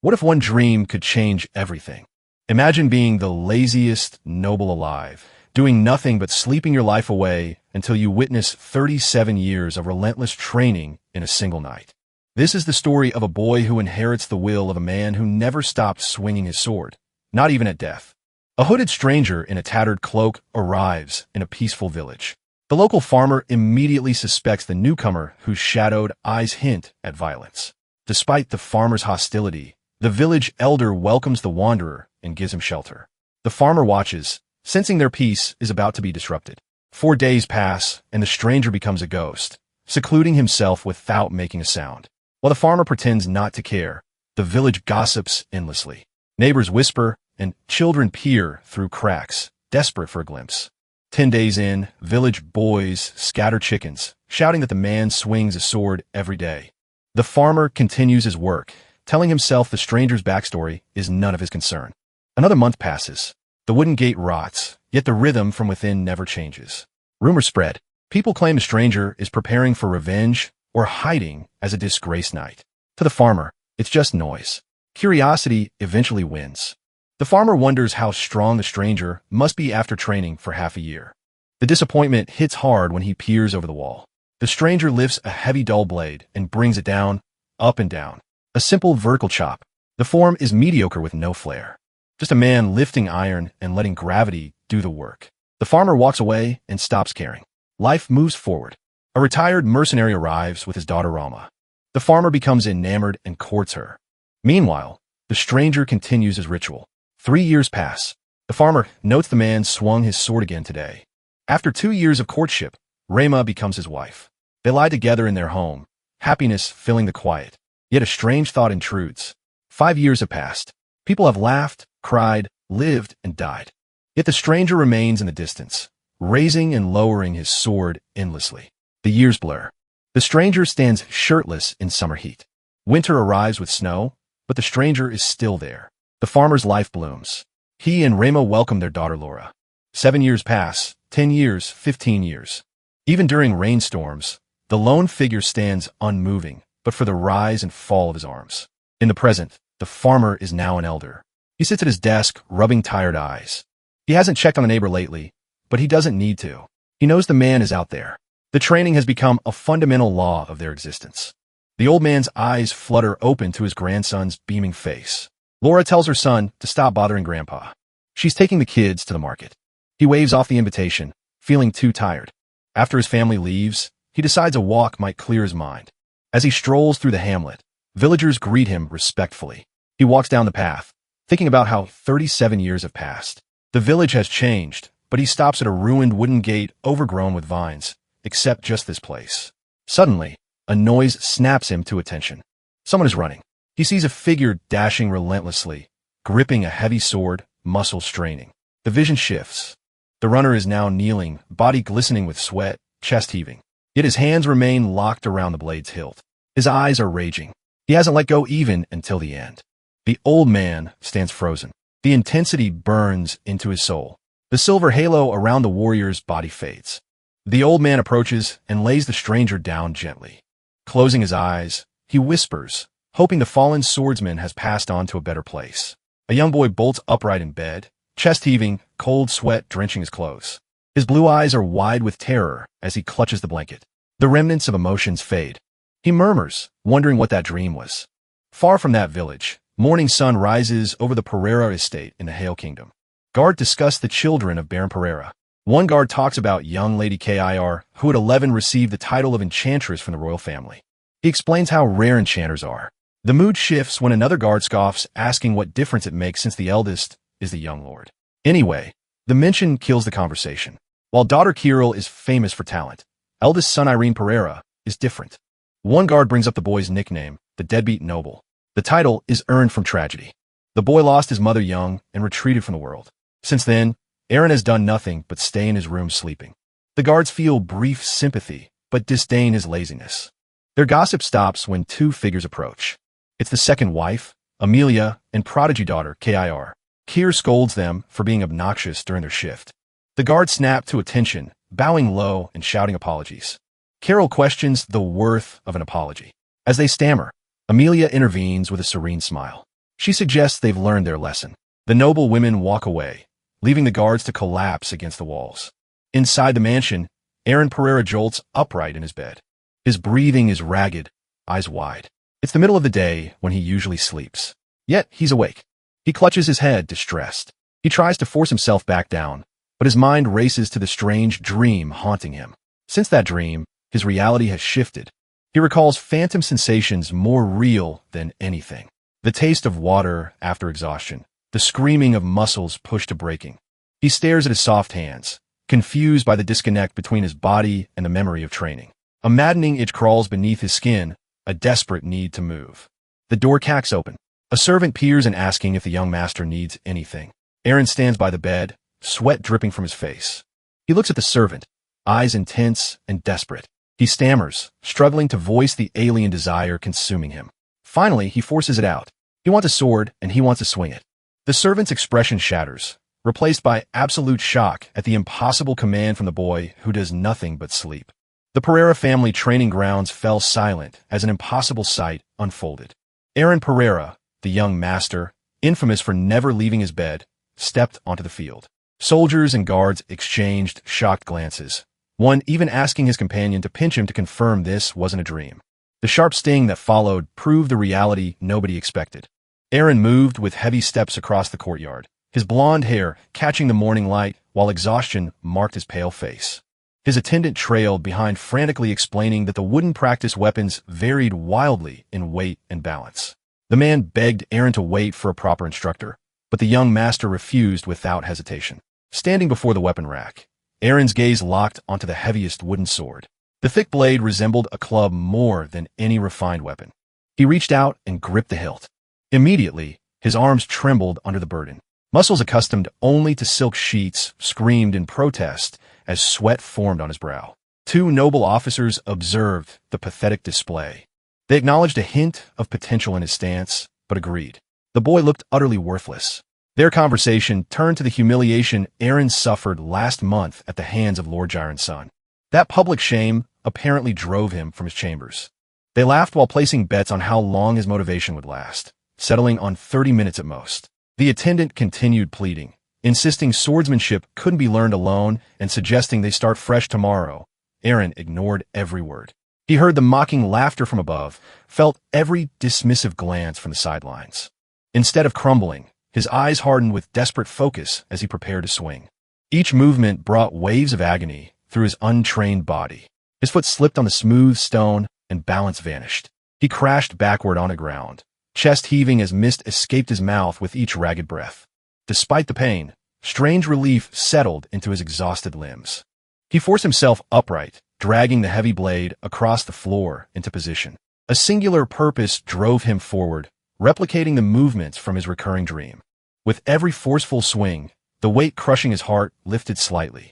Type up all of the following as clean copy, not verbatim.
What if one dream could change everything? Imagine being the laziest noble alive, doing nothing but sleeping your life away until you witness 37 years of relentless training in a single night. This is the story of a boy who inherits the will of a man who never stopped swinging his sword, not even at death. A hooded stranger in a tattered cloak arrives in a peaceful village. The local farmer immediately suspects the newcomer whose shadowed eyes hint at violence. Despite the farmer's hostility, the village elder welcomes the wanderer and gives him shelter. The farmer watches, sensing their peace is about to be disrupted. 4 days pass, and the stranger becomes a ghost, secluding himself without making a sound. While the farmer pretends not to care, the village gossips endlessly. Neighbors whisper, and children peer through cracks, desperate for a glimpse. 10 days in, village boys scatter chickens, shouting that the man swings a sword every day. The farmer continues his work, telling himself the stranger's backstory is none of his concern. Another month passes. The wooden gate rots, yet the rhythm from within never changes. Rumors spread. People claim the stranger is preparing for revenge or hiding as a disgrace night. To the farmer, it's just noise. Curiosity eventually wins. The farmer wonders how strong the stranger must be after training for half a year. The disappointment hits hard when he peers over the wall. The stranger lifts a heavy dull blade and brings it down, up and down. A simple vertical chop. The form is mediocre with no flair. Just a man lifting iron and letting gravity do the work. The farmer walks away and stops caring. Life moves forward. A retired mercenary arrives with his daughter Rama. The farmer becomes enamored and courts her. Meanwhile, the stranger continues his ritual. 3 years pass. The farmer notes the man swung his sword again today. After 2 years of courtship, Rama becomes his wife. They lie together in their home, happiness filling the quiet. Yet a strange thought intrudes. 5 years have passed. People have laughed, cried, lived, and died. Yet the stranger remains in the distance, raising and lowering his sword endlessly. The years blur. The stranger stands shirtless in summer heat. Winter arrives with snow, but the stranger is still there. The farmer's life blooms. He and Rama welcome their daughter Laura. 7 years pass, 10 years, 15 years. Even during rainstorms, the lone figure stands unmoving, but for the rise and fall of his arms. In the present, the farmer is now an elder. He sits at his desk, rubbing tired eyes. He hasn't checked on the neighbor lately, but he doesn't need to. He knows the man is out there. The training has become a fundamental law of their existence. The old man's eyes flutter open to his grandson's beaming face. Laura tells her son to stop bothering Grandpa. She's taking the kids to the market. He waves off the invitation, feeling too tired. After his family leaves, he decides a walk might clear his mind. As he strolls through the hamlet, villagers greet him respectfully. He walks down the path, thinking about how 37 years have passed. The village has changed, but he stops at a ruined wooden gate overgrown with vines, except just this place. Suddenly, a noise snaps him to attention. Someone is running. He sees a figure dashing relentlessly, gripping a heavy sword, muscles straining. The vision shifts. The runner is now kneeling, body glistening with sweat, chest heaving. Yet his hands remain locked around the blade's hilt. His eyes are raging. He hasn't let go even until the end. The old man stands frozen. The intensity burns into his soul. The silver halo around the warrior's body fades. The old man approaches and lays the stranger down gently. Closing his eyes, he whispers, hoping the fallen swordsman has passed on to a better place. A young boy bolts upright in bed, chest heaving, cold sweat drenching his clothes. His blue eyes are wide with terror as he clutches the blanket. The remnants of emotions fade. He murmurs, wondering what that dream was. Far from that village, morning sun rises over the Pereira estate in the Hale Kingdom. Guard discuss the children of Baron Pereira. One guard talks about young Lady Kir, who at 11 received the title of enchantress from the royal family. He explains how rare enchanters are. The mood shifts when another guard scoffs, asking what difference it makes since the eldest is the young lord. Anyway, the mention kills the conversation. While daughter Kirill is famous for talent, eldest son Irene Pereira is different. One guard brings up the boy's nickname, the deadbeat noble. The title is earned from tragedy. The boy lost his mother young and retreated from the world. Since then, Aaron has done nothing but stay in his room sleeping. The guards feel brief sympathy, but disdain his laziness. Their gossip stops when two figures approach. It's the second wife, Amelia, and prodigy daughter, Kir. Kir scolds them for being obnoxious during their shift. The guards snap to attention, bowing low and shouting apologies. Carol questions the worth of an apology. As they stammer, Amelia intervenes with a serene smile. She suggests they've learned their lesson. The noble women walk away, leaving the guards to collapse against the walls. Inside the mansion, Aaron Pereira jolts upright in his bed. His breathing is ragged, eyes wide. It's the middle of the day when he usually sleeps. Yet he's awake. He clutches his head, distressed. He tries to force himself back down, but his mind races to the strange dream haunting him. Since that dream, his reality has shifted. He recalls phantom sensations more real than anything. The taste of water after exhaustion, the screaming of muscles pushed to breaking. He stares at his soft hands, confused by the disconnect between his body and the memory of training. A maddening itch crawls beneath his skin, a desperate need to move. The door cracks open. A servant peers in asking if the young master needs anything. Aaron stands by the bed, sweat dripping from his face. He looks at the servant, eyes intense and desperate. He stammers, struggling to voice the alien desire consuming him. Finally, he forces it out. He wants a sword, and he wants to swing it. The servant's expression shatters, replaced by absolute shock at the impossible command from the boy who does nothing but sleep. The Pereira family training grounds fell silent as an impossible sight unfolded. Aaron Pereira, the young master, infamous for never leaving his bed, stepped onto the field. Soldiers and guards exchanged shocked glances, one even asking his companion to pinch him to confirm this wasn't a dream. The sharp sting that followed proved the reality nobody expected. Aaron moved with heavy steps across the courtyard, his blonde hair catching the morning light while exhaustion marked his pale face. His attendant trailed behind, frantically explaining that the wooden practice weapons varied wildly in weight and balance. The man begged Aaron to wait for a proper instructor, but the young master refused without hesitation. Standing before the weapon rack, Aaron's gaze locked onto the heaviest wooden sword. The thick blade resembled a club more than any refined weapon. He reached out and gripped the hilt. Immediately, his arms trembled under the burden. Muscles accustomed only to silk sheets screamed in protest as sweat formed on his brow. Two noble officers observed the pathetic display. They acknowledged a hint of potential in his stance, but agreed. The boy looked utterly worthless. Their conversation turned to the humiliation Aaron suffered last month at the hands of Lord Jiren's son. That public shame apparently drove him from his chambers. They laughed while placing bets on how long his motivation would last, settling on 30 minutes at most. The attendant continued pleading, insisting swordsmanship couldn't be learned alone and suggesting they start fresh tomorrow. Aaron ignored every word. He heard the mocking laughter from above, felt every dismissive glance from the sidelines. Instead of crumbling, his eyes hardened with desperate focus as he prepared to swing. Each movement brought waves of agony through his untrained body. His foot slipped on the smooth stone and balance vanished. He crashed backward on the ground, chest heaving as mist escaped his mouth with each ragged breath. Despite the pain, strange relief settled into his exhausted limbs. He forced himself upright, dragging the heavy blade across the floor into position. A singular purpose drove him forward, replicating the movements from his recurring dream. With every forceful swing, the weight crushing his heart lifted slightly.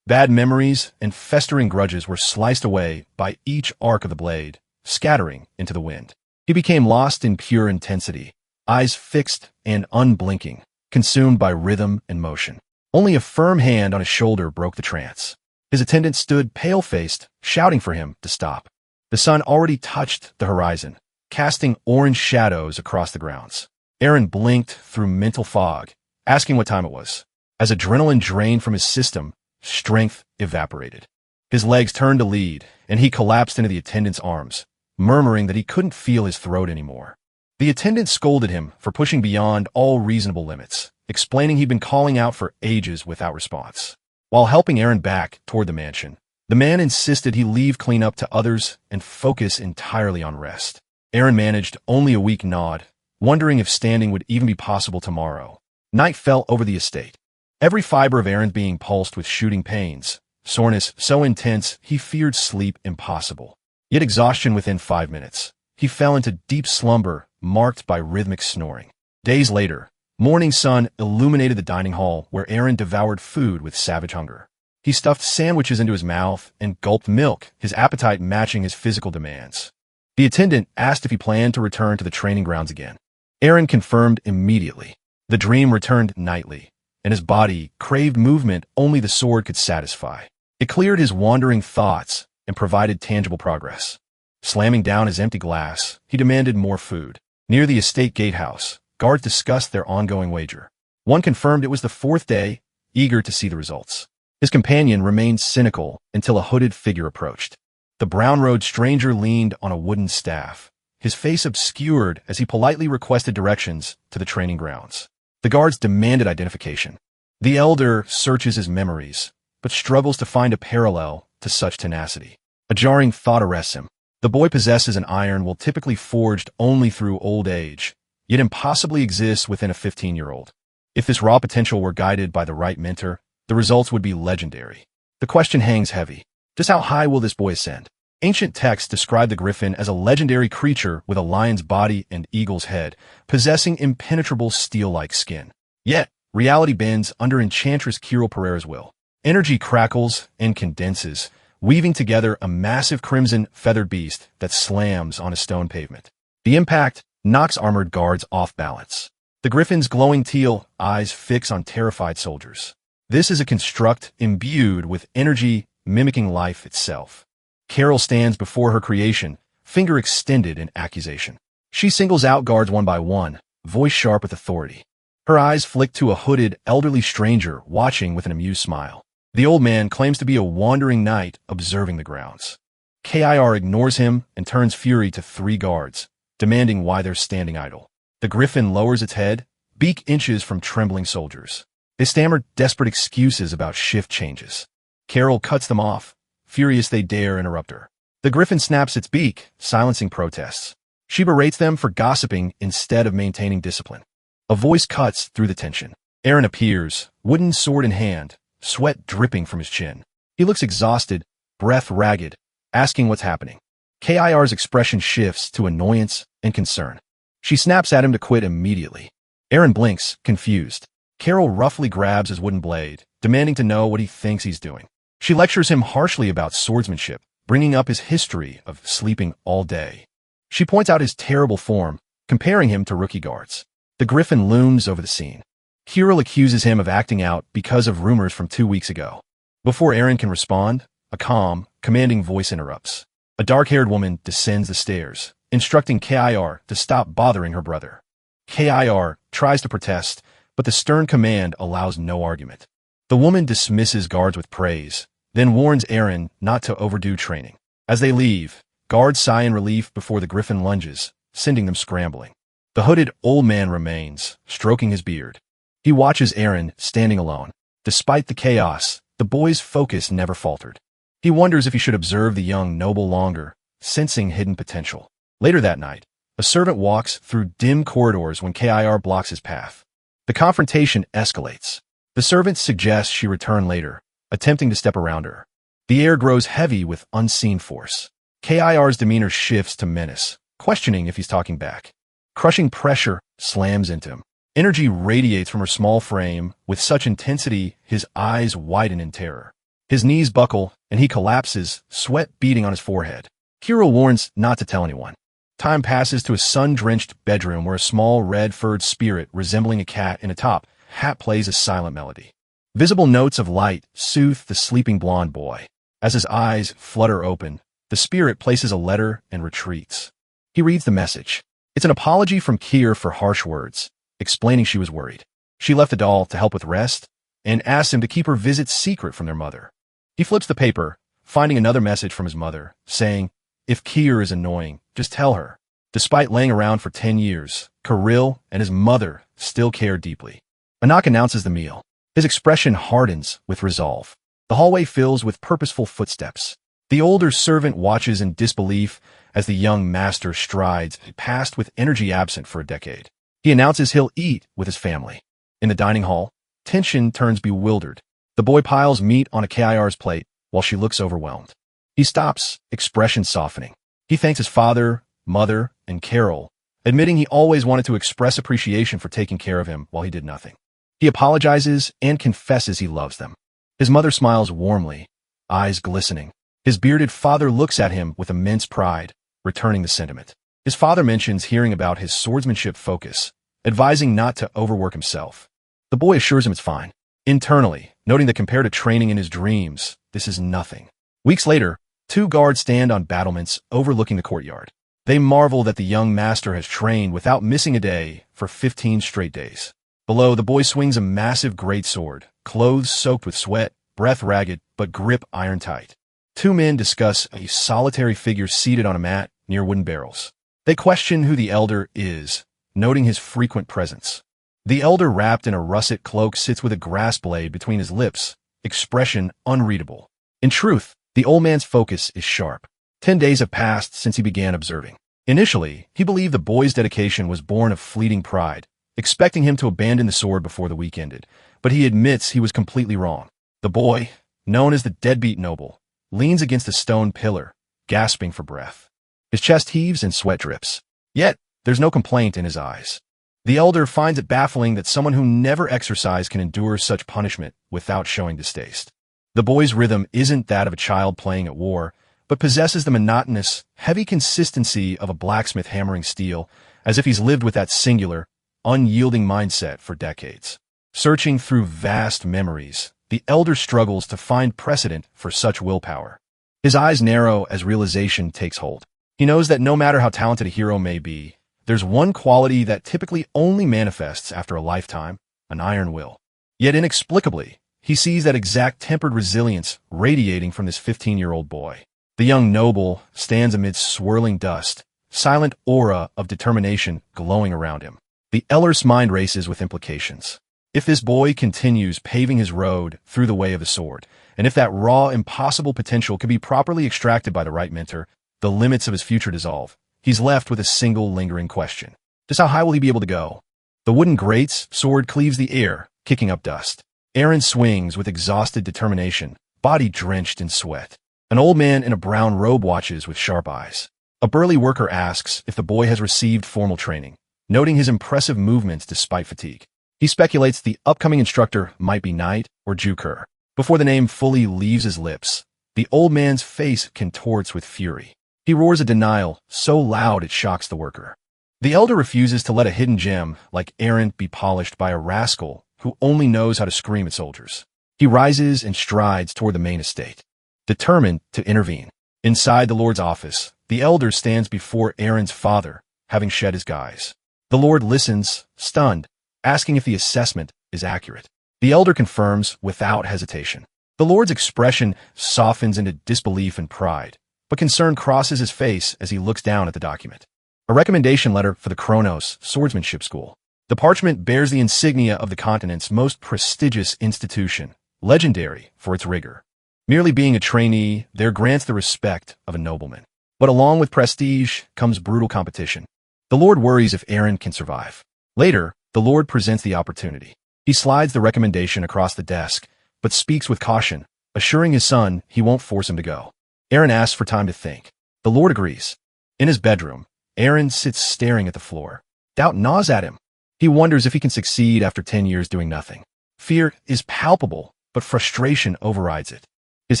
Bad memories and festering grudges were sliced away by each arc of the blade, scattering into the wind. He became lost in pure intensity, eyes fixed and unblinking, consumed by rhythm and motion. Only a firm hand on his shoulder broke the trance. His attendant stood pale-faced, shouting for him to stop. The sun already touched the horizon, casting orange shadows across the grounds. Aaron blinked through mental fog, asking what time it was. As adrenaline drained from his system, strength evaporated. His legs turned to lead, and he collapsed into the attendant's arms, murmuring that he couldn't feel his throat anymore. The attendant scolded him for pushing beyond all reasonable limits, explaining he'd been calling out for ages without response. While helping Aaron back toward the mansion, the man insisted he leave cleanup to others and focus entirely on rest. Aaron managed only a weak nod, wondering if standing would even be possible tomorrow. Night fell over the estate. Every fiber of Aaron's being pulsed with shooting pains, soreness so intense he feared sleep impossible. Yet exhaustion within 5 minutes. He fell into deep slumber marked by rhythmic snoring. Days later, morning sun illuminated the dining hall where Aaron devoured food with savage hunger. He stuffed sandwiches into his mouth and gulped milk, his appetite matching his physical demands. The attendant asked if he planned to return to the training grounds again. Aaron confirmed immediately. The dream returned nightly, and his body craved movement only the sword could satisfy. It cleared his wandering thoughts and provided tangible progress. Slamming down his empty glass, he demanded more food. Near the estate gatehouse, guards discussed their ongoing wager. One confirmed it was the fourth day, eager to see the results. His companion remained cynical until a hooded figure approached. The brown-robed stranger leaned on a wooden staff, his face obscured as he politely requested directions to the training grounds. The guards demanded identification. The elder searches his memories, but struggles to find a parallel to such tenacity. A jarring thought arrests him. The boy possesses an iron will typically forged only through old age, yet impossibly exists within a 15-year-old. If this raw potential were guided by the right mentor, the results would be legendary. The question hangs heavy. Just how high will this boy ascend? Ancient texts describe the griffin as a legendary creature with a lion's body and eagle's head, possessing impenetrable steel-like skin. Yet, reality bends under Enchantress Kirill Pereira's will. Energy crackles and condenses, weaving together a massive crimson feathered beast that slams on a stone pavement. The impact knocks armored guards off balance. The griffin's glowing teal eyes fix on terrified soldiers. This is a construct imbued with energy mimicking life itself. Carol stands before her creation, finger extended in accusation. She singles out guards one by one, voice sharp with authority. Her eyes flick to a hooded, elderly stranger watching with an amused smile. The old man claims to be a wandering knight observing the grounds. Kir ignores him and turns fury to three guards, demanding why they're standing idle. The griffin lowers its head, beak inches from trembling soldiers. They stammer desperate excuses about shift changes. Carol cuts them off, furious they dare interrupt her. The griffin snaps its beak, silencing protests. She berates them for gossiping instead of maintaining discipline. A voice cuts through the tension. Aaron appears, wooden sword in hand, sweat dripping from his chin. He looks exhausted, breath ragged, asking what's happening. Kir's expression shifts to annoyance and concern. She snaps at him to quit immediately. Aaron blinks, confused. Carol roughly grabs his wooden blade, demanding to know what he thinks he's doing. She lectures him harshly about swordsmanship, bringing up his history of sleeping all day. She points out his terrible form, comparing him to rookie guards. The griffin looms over the scene. Kirill accuses him of acting out because of rumors from 2 weeks ago. Before Aaron can respond, a calm, commanding voice interrupts. A dark-haired woman descends the stairs, instructing Kir to stop bothering her brother. Kir tries to protest, but the stern command allows no argument. The woman dismisses guards with praise, then warns Aaron not to overdo training. As they leave, guards sigh in relief before the griffin lunges, sending them scrambling. The hooded old man remains, stroking his beard. He watches Aaron standing alone. Despite the chaos, the boy's focus never faltered. He wonders if he should observe the young noble longer, sensing hidden potential. Later that night, a servant walks through dim corridors when Kir blocks his path. The confrontation escalates. The servant suggests she return later, attempting to step around her. The air grows heavy with unseen force. Kir's demeanor shifts to menace, questioning if he's talking back. Crushing pressure slams into him. Energy radiates from her small frame with such intensity his eyes widen in terror. His knees buckle, and he collapses, sweat beading on his forehead. Kirill warns not to tell anyone. Time passes to a sun-drenched bedroom where a small red-furred spirit resembling a cat in a top hat plays a silent melody. Visible notes of light soothe the sleeping blonde boy. As his eyes flutter open, the spirit places a letter and retreats. He reads the message. It's an apology from Kir for harsh words, explaining she was worried. She left the doll to help with rest and asked him to keep her visit secret from their mother. He flips the paper, finding another message from his mother, saying, "If Kir is annoying, just tell her." Despite laying around for 10 years, Kirill and his mother still care deeply. A knock announces the meal. His expression hardens with resolve. The hallway fills with purposeful footsteps. The older servant watches in disbelief as the young master strides past with energy absent for a decade. He announces he'll eat with his family. In the dining hall, tension turns bewildered. The boy piles meat on a Kir's plate while she looks overwhelmed. He stops, expression softening. He thanks his father, mother, and Carol, admitting he always wanted to express appreciation for taking care of him while he did nothing. He apologizes and confesses he loves them. His mother smiles warmly, eyes glistening. His bearded father looks at him with immense pride, returning the sentiment. His father mentions hearing about his swordsmanship focus, advising not to overwork himself. The boy assures him it's fine. Internally, noting that compared to training in his dreams, this is nothing. Weeks later, 2 guards stand on battlements overlooking the courtyard. They marvel that the young master has trained without missing a day for 15 straight days. Below, the boy swings a massive greatsword, clothes soaked with sweat, breath ragged, but grip iron-tight. Two men discuss a solitary figure seated on a mat near wooden barrels. They question who the elder is, noting his frequent presence. The elder, wrapped in a russet cloak, sits with a grass blade between his lips, expression unreadable. In truth, the old man's focus is sharp. 10 days have passed since he began observing. Initially, he believed the boy's dedication was born of fleeting pride, expecting him to abandon the sword before the week ended, but he admits he was completely wrong. The boy, known as the deadbeat noble, leans against a stone pillar, gasping for breath. His chest heaves and sweat drips. Yet, there's no complaint in his eyes. The elder finds it baffling that someone who never exercised can endure such punishment without showing distaste. The boy's rhythm isn't that of a child playing at war, but possesses the monotonous, heavy consistency of a blacksmith hammering steel, as if he's lived with that singular, unyielding mindset for decades. Searching through vast memories, the elder struggles to find precedent for such willpower. His eyes narrow as realization takes hold. He knows that no matter how talented a hero may be, there's one quality that typically only manifests after a lifetime, an iron will. Yet inexplicably, he sees that exact tempered resilience radiating from this 15-year-old boy. The young noble stands amidst swirling dust, silent aura of determination glowing around him. The elder's mind races with implications. If this boy continues paving his road through the way of the sword, and if that raw, impossible potential can be properly extracted by the right mentor, the limits of his future dissolve. He's left with a single lingering question. Just how high will he be able to go? The wooden grate's sword cleaves the air, kicking up dust. Aaron swings with exhausted determination, body drenched in sweat. An old man in a brown robe watches with sharp eyes. A burly worker asks if the boy has received formal training, noting his impressive movements despite fatigue. He speculates the upcoming instructor might be Knight or Juker. Before the name fully leaves his lips, the old man's face contorts with fury. He roars a denial so loud it shocks the worker. The elder refuses to let a hidden gem like Aaron be polished by a rascal who only knows how to scream at soldiers. He rises and strides toward the main estate, determined to intervene. Inside the Lord's office, the elder stands before Aaron's father, having shed his guise. The Lord listens, stunned, asking if the assessment is accurate. The elder confirms without hesitation. The Lord's expression softens into disbelief and pride, but concern crosses his face as he looks down at the document. A recommendation letter for the Kronos Swordsmanship School. The parchment bears the insignia of the continent's most prestigious institution, legendary for its rigor. Merely being a trainee there grants the respect of a nobleman. But along with prestige comes brutal competition. The Lord worries if Aaron can survive. Later, the Lord presents the opportunity. He slides the recommendation across the desk, but speaks with caution, assuring his son he won't force him to go. Aaron asks for time to think. The Lord agrees. In his bedroom, Aaron sits staring at the floor. Doubt gnaws at him. He wonders if he can succeed after 10 years doing nothing. Fear is palpable, but frustration overrides it. His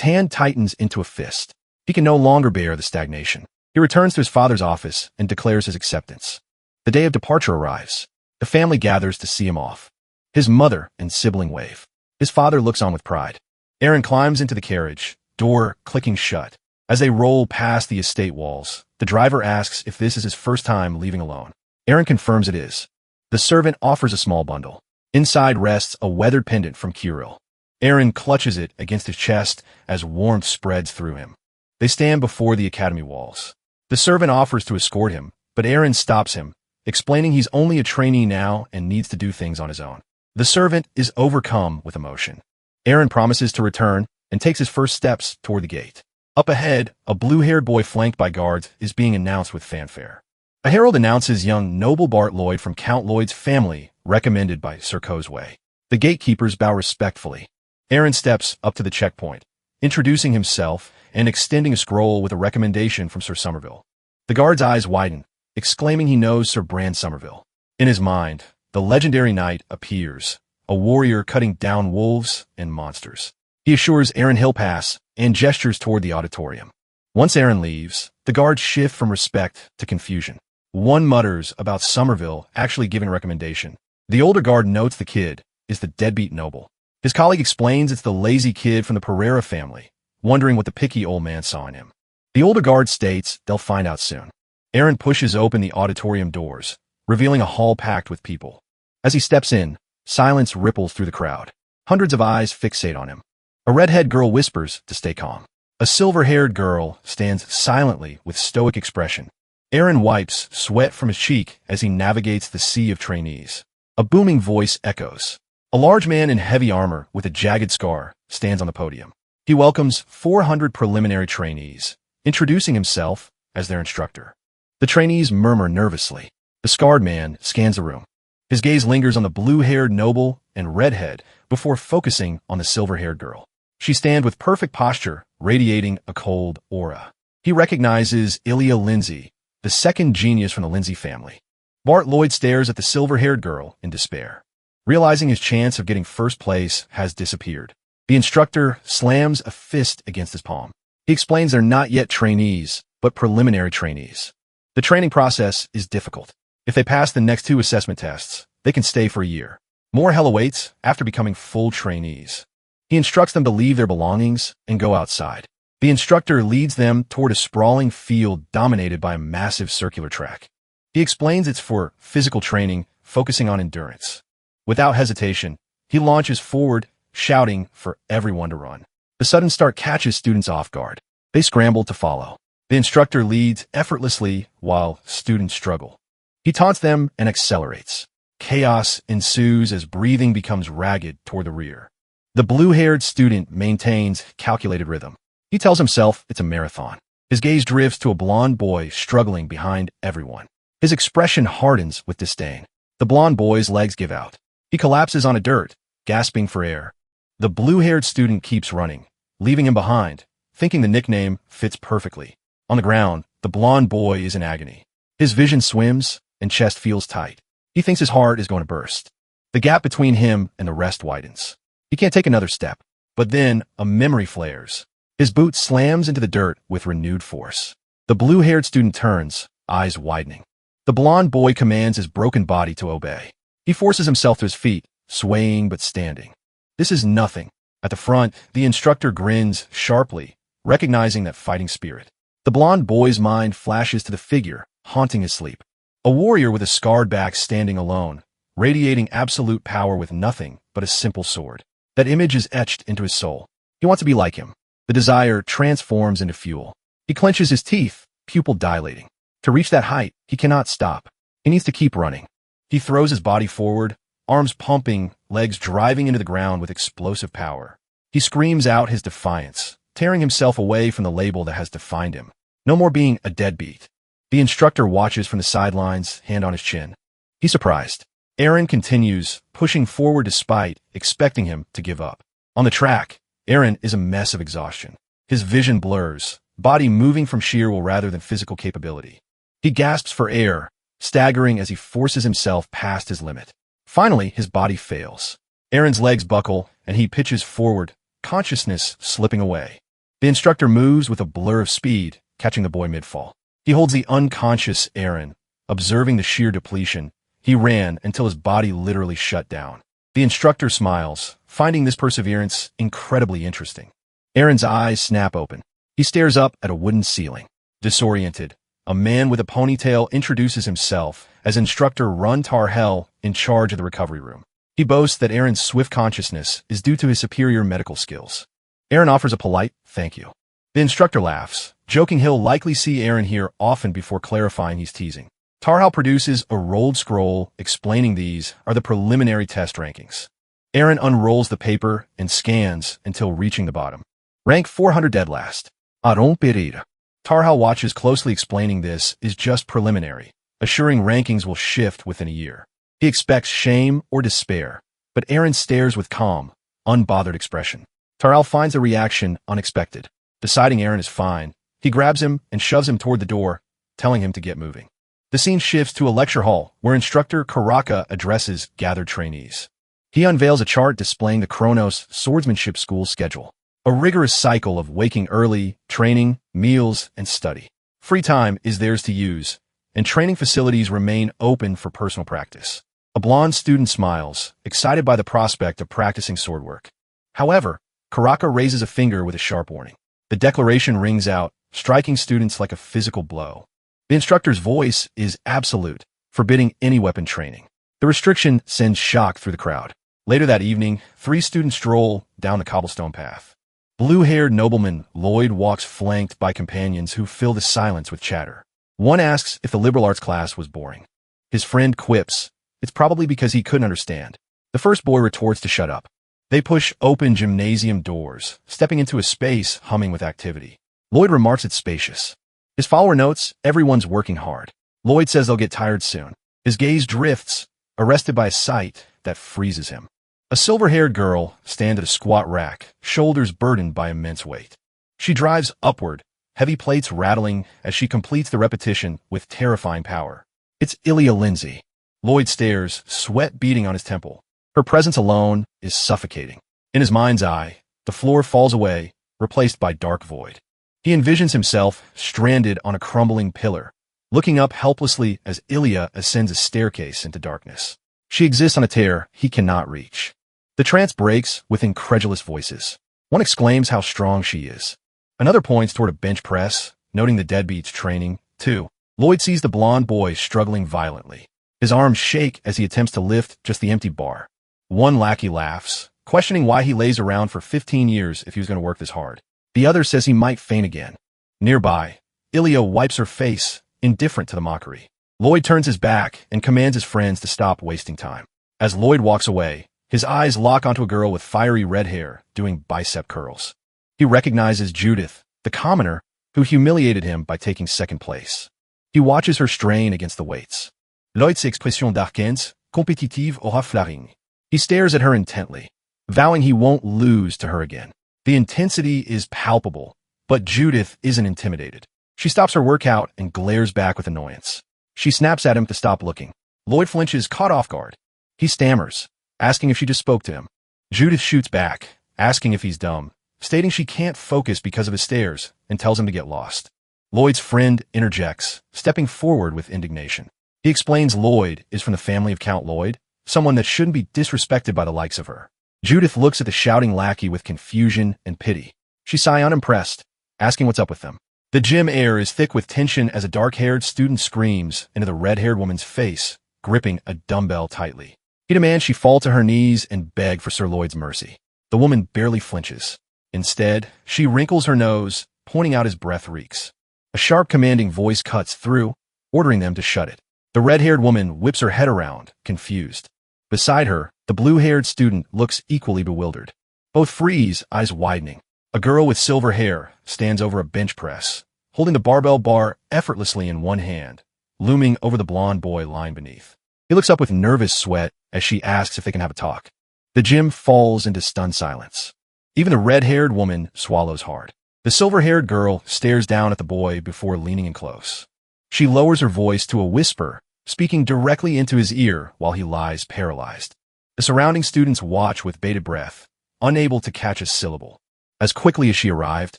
hand tightens into a fist. He can no longer bear the stagnation. He returns to his father's office and declares his acceptance. The day of departure arrives. The family gathers to see him off. His mother and sibling wave. His father looks on with pride. Aaron climbs into the carriage, door clicking shut. As they roll past the estate walls, the driver asks if this is his first time leaving alone. Aaron confirms it is. The servant offers a small bundle. Inside rests a weathered pendant from Kirill. Aaron clutches it against his chest as warmth spreads through him. They stand before the academy walls. The servant offers to escort him, but Aaron stops him, explaining he's only a trainee now and needs to do things on his own. The servant is overcome with emotion. Aaron promises to return and takes his first steps toward the gate. Up ahead, a blue-haired boy flanked by guards is being announced with fanfare. A herald announces young noble Bart Lloyd from Count Lloyd's family, recommended by Sir Cosway. The gatekeepers bow respectfully. Aaron steps up to the checkpoint, introducing himself and extending a scroll with a recommendation from Sir Somerville. The guard's eyes widen, exclaiming he knows Sir Bran Somerville. In his mind, the legendary knight appears, a warrior cutting down wolves and monsters. He assures Aaron he'll pass and gestures toward the auditorium. Once Aaron leaves, the guards shift from respect to confusion. One mutters about Somerville actually giving a recommendation. The older guard notes the kid is the deadbeat noble. His colleague explains it's the lazy kid from the Pereira family, wondering what the picky old man saw in him. The older guard states they'll find out soon. Aaron pushes open the auditorium doors, revealing a hall packed with people. As he steps in, silence ripples through the crowd. Hundreds of eyes fixate on him. A redhead girl whispers to stay calm. A silver-haired girl stands silently with stoic expression. Aaron wipes sweat from his cheek as he navigates the sea of trainees. A booming voice echoes. A large man in heavy armor with a jagged scar stands on the podium. He welcomes 400 preliminary trainees, introducing himself as their instructor. The trainees murmur nervously. The scarred man scans the room. His gaze lingers on the blue-haired noble and redhead before focusing on the silver-haired girl. She stands with perfect posture, radiating a cold aura. He recognizes Ilya Lindsay, the second genius from the Lindsay family. Bart Lloyd stares at the silver-haired girl in despair. Realizing his chance of getting first place has disappeared, the instructor slams a fist against his palm. He explains they're not yet trainees, but preliminary trainees. The training process is difficult. If they pass the next 2 assessment tests, they can stay for a year. More hell awaits after becoming full trainees. He instructs them to leave their belongings and go outside. The instructor leads them toward a sprawling field dominated by a massive circular track. He explains it's for physical training, focusing on endurance. Without hesitation, he launches forward, shouting for everyone to run. The sudden start catches students off guard. They scramble to follow. The instructor leads effortlessly while students struggle. He taunts them and accelerates. Chaos ensues as breathing becomes ragged toward the rear. The blue-haired student maintains calculated rhythm. He tells himself it's a marathon. His gaze drifts to a blond boy struggling behind everyone. His expression hardens with disdain. The blond boy's legs give out. He collapses on a dirt, gasping for air. The blue-haired student keeps running, leaving him behind, thinking the nickname fits perfectly. On the ground, the blond boy is in agony. His vision swims, and chest feels tight. He thinks his heart is going to burst. The gap between him and the rest widens. He can't take another step. But then, a memory flares. His boot slams into the dirt with renewed force. The blue-haired student turns, eyes widening. The blond boy commands his broken body to obey. He forces himself to his feet, swaying but standing. This is nothing. At the front, the instructor grins sharply, recognizing that fighting spirit. The blond boy's mind flashes to the figure, haunting his sleep. A warrior with a scarred back standing alone, radiating absolute power with nothing but a simple sword. That image is etched into his soul. He wants to be like him. The desire transforms into fuel. He clenches his teeth, pupil dilating. To reach that height, he cannot stop. He needs to keep running. He throws his body forward, arms pumping, legs driving into the ground with explosive power. He screams out his defiance, tearing himself away from the label that has defined him. No more being a deadbeat. The instructor watches from the sidelines, hand on his chin. He's surprised. Aaron continues, pushing forward despite expecting him to give up. On the track, Aaron is a mess of exhaustion. His vision blurs, body moving from sheer will rather than physical capability. He gasps for air, staggering as he forces himself past his limit. Finally, his body fails. Aaron's legs buckle, and he pitches forward, consciousness slipping away. The instructor moves with a blur of speed, catching the boy mid-fall. He holds the unconscious Aaron, observing the sheer depletion. He ran until his body literally shut down. The instructor smiles, finding this perseverance incredibly interesting. Aaron's eyes snap open. He stares up at a wooden ceiling. Disoriented, a man with a ponytail introduces himself as instructor Run Tarhel in charge of the recovery room. He boasts that Aaron's swift consciousness is due to his superior medical skills. Aaron offers a polite thank you. The instructor laughs, joking he'll likely see Aaron here often before clarifying he's teasing. Tarhal produces a rolled scroll explaining these are the preliminary test rankings. Aaron unrolls the paper and scans until reaching the bottom. Rank 400 dead last. Aron Pereira. Tarhal watches closely explaining this is just preliminary, assuring rankings will shift within a year. He expects shame or despair, but Aaron stares with calm, unbothered expression. Tarhal finds the reaction unexpected. Deciding Aaron is fine, he grabs him and shoves him toward the door, telling him to get moving. The scene shifts to a lecture hall where instructor Karaka addresses gathered trainees. He unveils a chart displaying the Kronos Swordsmanship School schedule, a rigorous cycle of waking early, training, meals, and study. Free time is theirs to use, and training facilities remain open for personal practice. A blonde student smiles, excited by the prospect of practicing sword work. However, Karaka raises a finger with a sharp warning. The declaration rings out, striking students like a physical blow. The instructor's voice is absolute, forbidding any weapon training. The restriction sends shock through the crowd. Later that evening, 3 students stroll down the cobblestone path. Blue-haired nobleman Lloyd walks flanked by companions who fill the silence with chatter. One asks if the liberal arts class was boring. His friend quips, it's probably because he couldn't understand. The first boy retorts to shut up. They push open gymnasium doors, stepping into a space humming with activity. Lloyd remarks it's spacious. His follower notes everyone's working hard. Lloyd says they'll get tired soon. His gaze drifts, arrested by a sight that freezes him. A silver-haired girl stands at a squat rack, shoulders burdened by immense weight. She drives upward, heavy plates rattling as she completes the repetition with terrifying power. It's Ilya Lindsay. Lloyd stares, sweat beading on his temple. Her presence alone is suffocating. In his mind's eye, the floor falls away, replaced by dark void. He envisions himself stranded on a crumbling pillar, looking up helplessly as Ilya ascends a staircase into darkness. She exists on a tear he cannot reach. The trance breaks with incredulous voices. One exclaims how strong she is. Another points toward a bench press, noting the deadbeat's training. 2. Lloyd sees the blonde boy struggling violently. His arms shake as he attempts to lift just the empty bar. One lackey laughs, questioning why he lays around for 15 years if he was going to work this hard. The other says he might faint again. Nearby, Ilya wipes her face, indifferent to the mockery. Lloyd turns his back and commands his friends to stop wasting time. As Lloyd walks away, his eyes lock onto a girl with fiery red hair doing bicep curls. He recognizes Judith, the commoner, who humiliated him by taking second place. He watches her strain against the weights. Lloyd's expression d'arquence, compétitive aura flaring. He stares at her intently, vowing he won't lose to her again. The intensity is palpable, but Judith isn't intimidated. She stops her workout and glares back with annoyance. She snaps at him to stop looking. Lloyd flinches, caught off guard. He stammers, asking if she just spoke to him. Judith shoots back, asking if he's dumb, stating she can't focus because of his stares, and tells him to get lost. Lloyd's friend interjects, stepping forward with indignation. He explains Lloyd is from the family of Count Lloyd, someone that shouldn't be disrespected by the likes of her. Judith looks at the shouting lackey with confusion and pity. She sighs unimpressed, asking what's up with them. The gym air is thick with tension as a dark-haired student screams into the red-haired woman's face, gripping a dumbbell tightly. He demands she fall to her knees and beg for Sir Lloyd's mercy. The woman barely flinches. Instead, she wrinkles her nose, pointing out his breath reeks. A sharp, commanding voice cuts through, ordering them to shut it. The red-haired woman whips her head around, confused. Beside her, the blue-haired student looks equally bewildered. Both freeze, eyes widening. A girl with silver hair stands over a bench press, holding the barbell bar effortlessly in one hand, looming over the blonde boy lying beneath. He looks up with nervous sweat as she asks if they can have a talk. The gym falls into stunned silence. Even the red-haired woman swallows hard. The silver-haired girl stares down at the boy before leaning in close. She lowers her voice to a whisper, speaking directly into his ear while he lies paralyzed. The surrounding students watch with bated breath, unable to catch a syllable. As quickly as she arrived,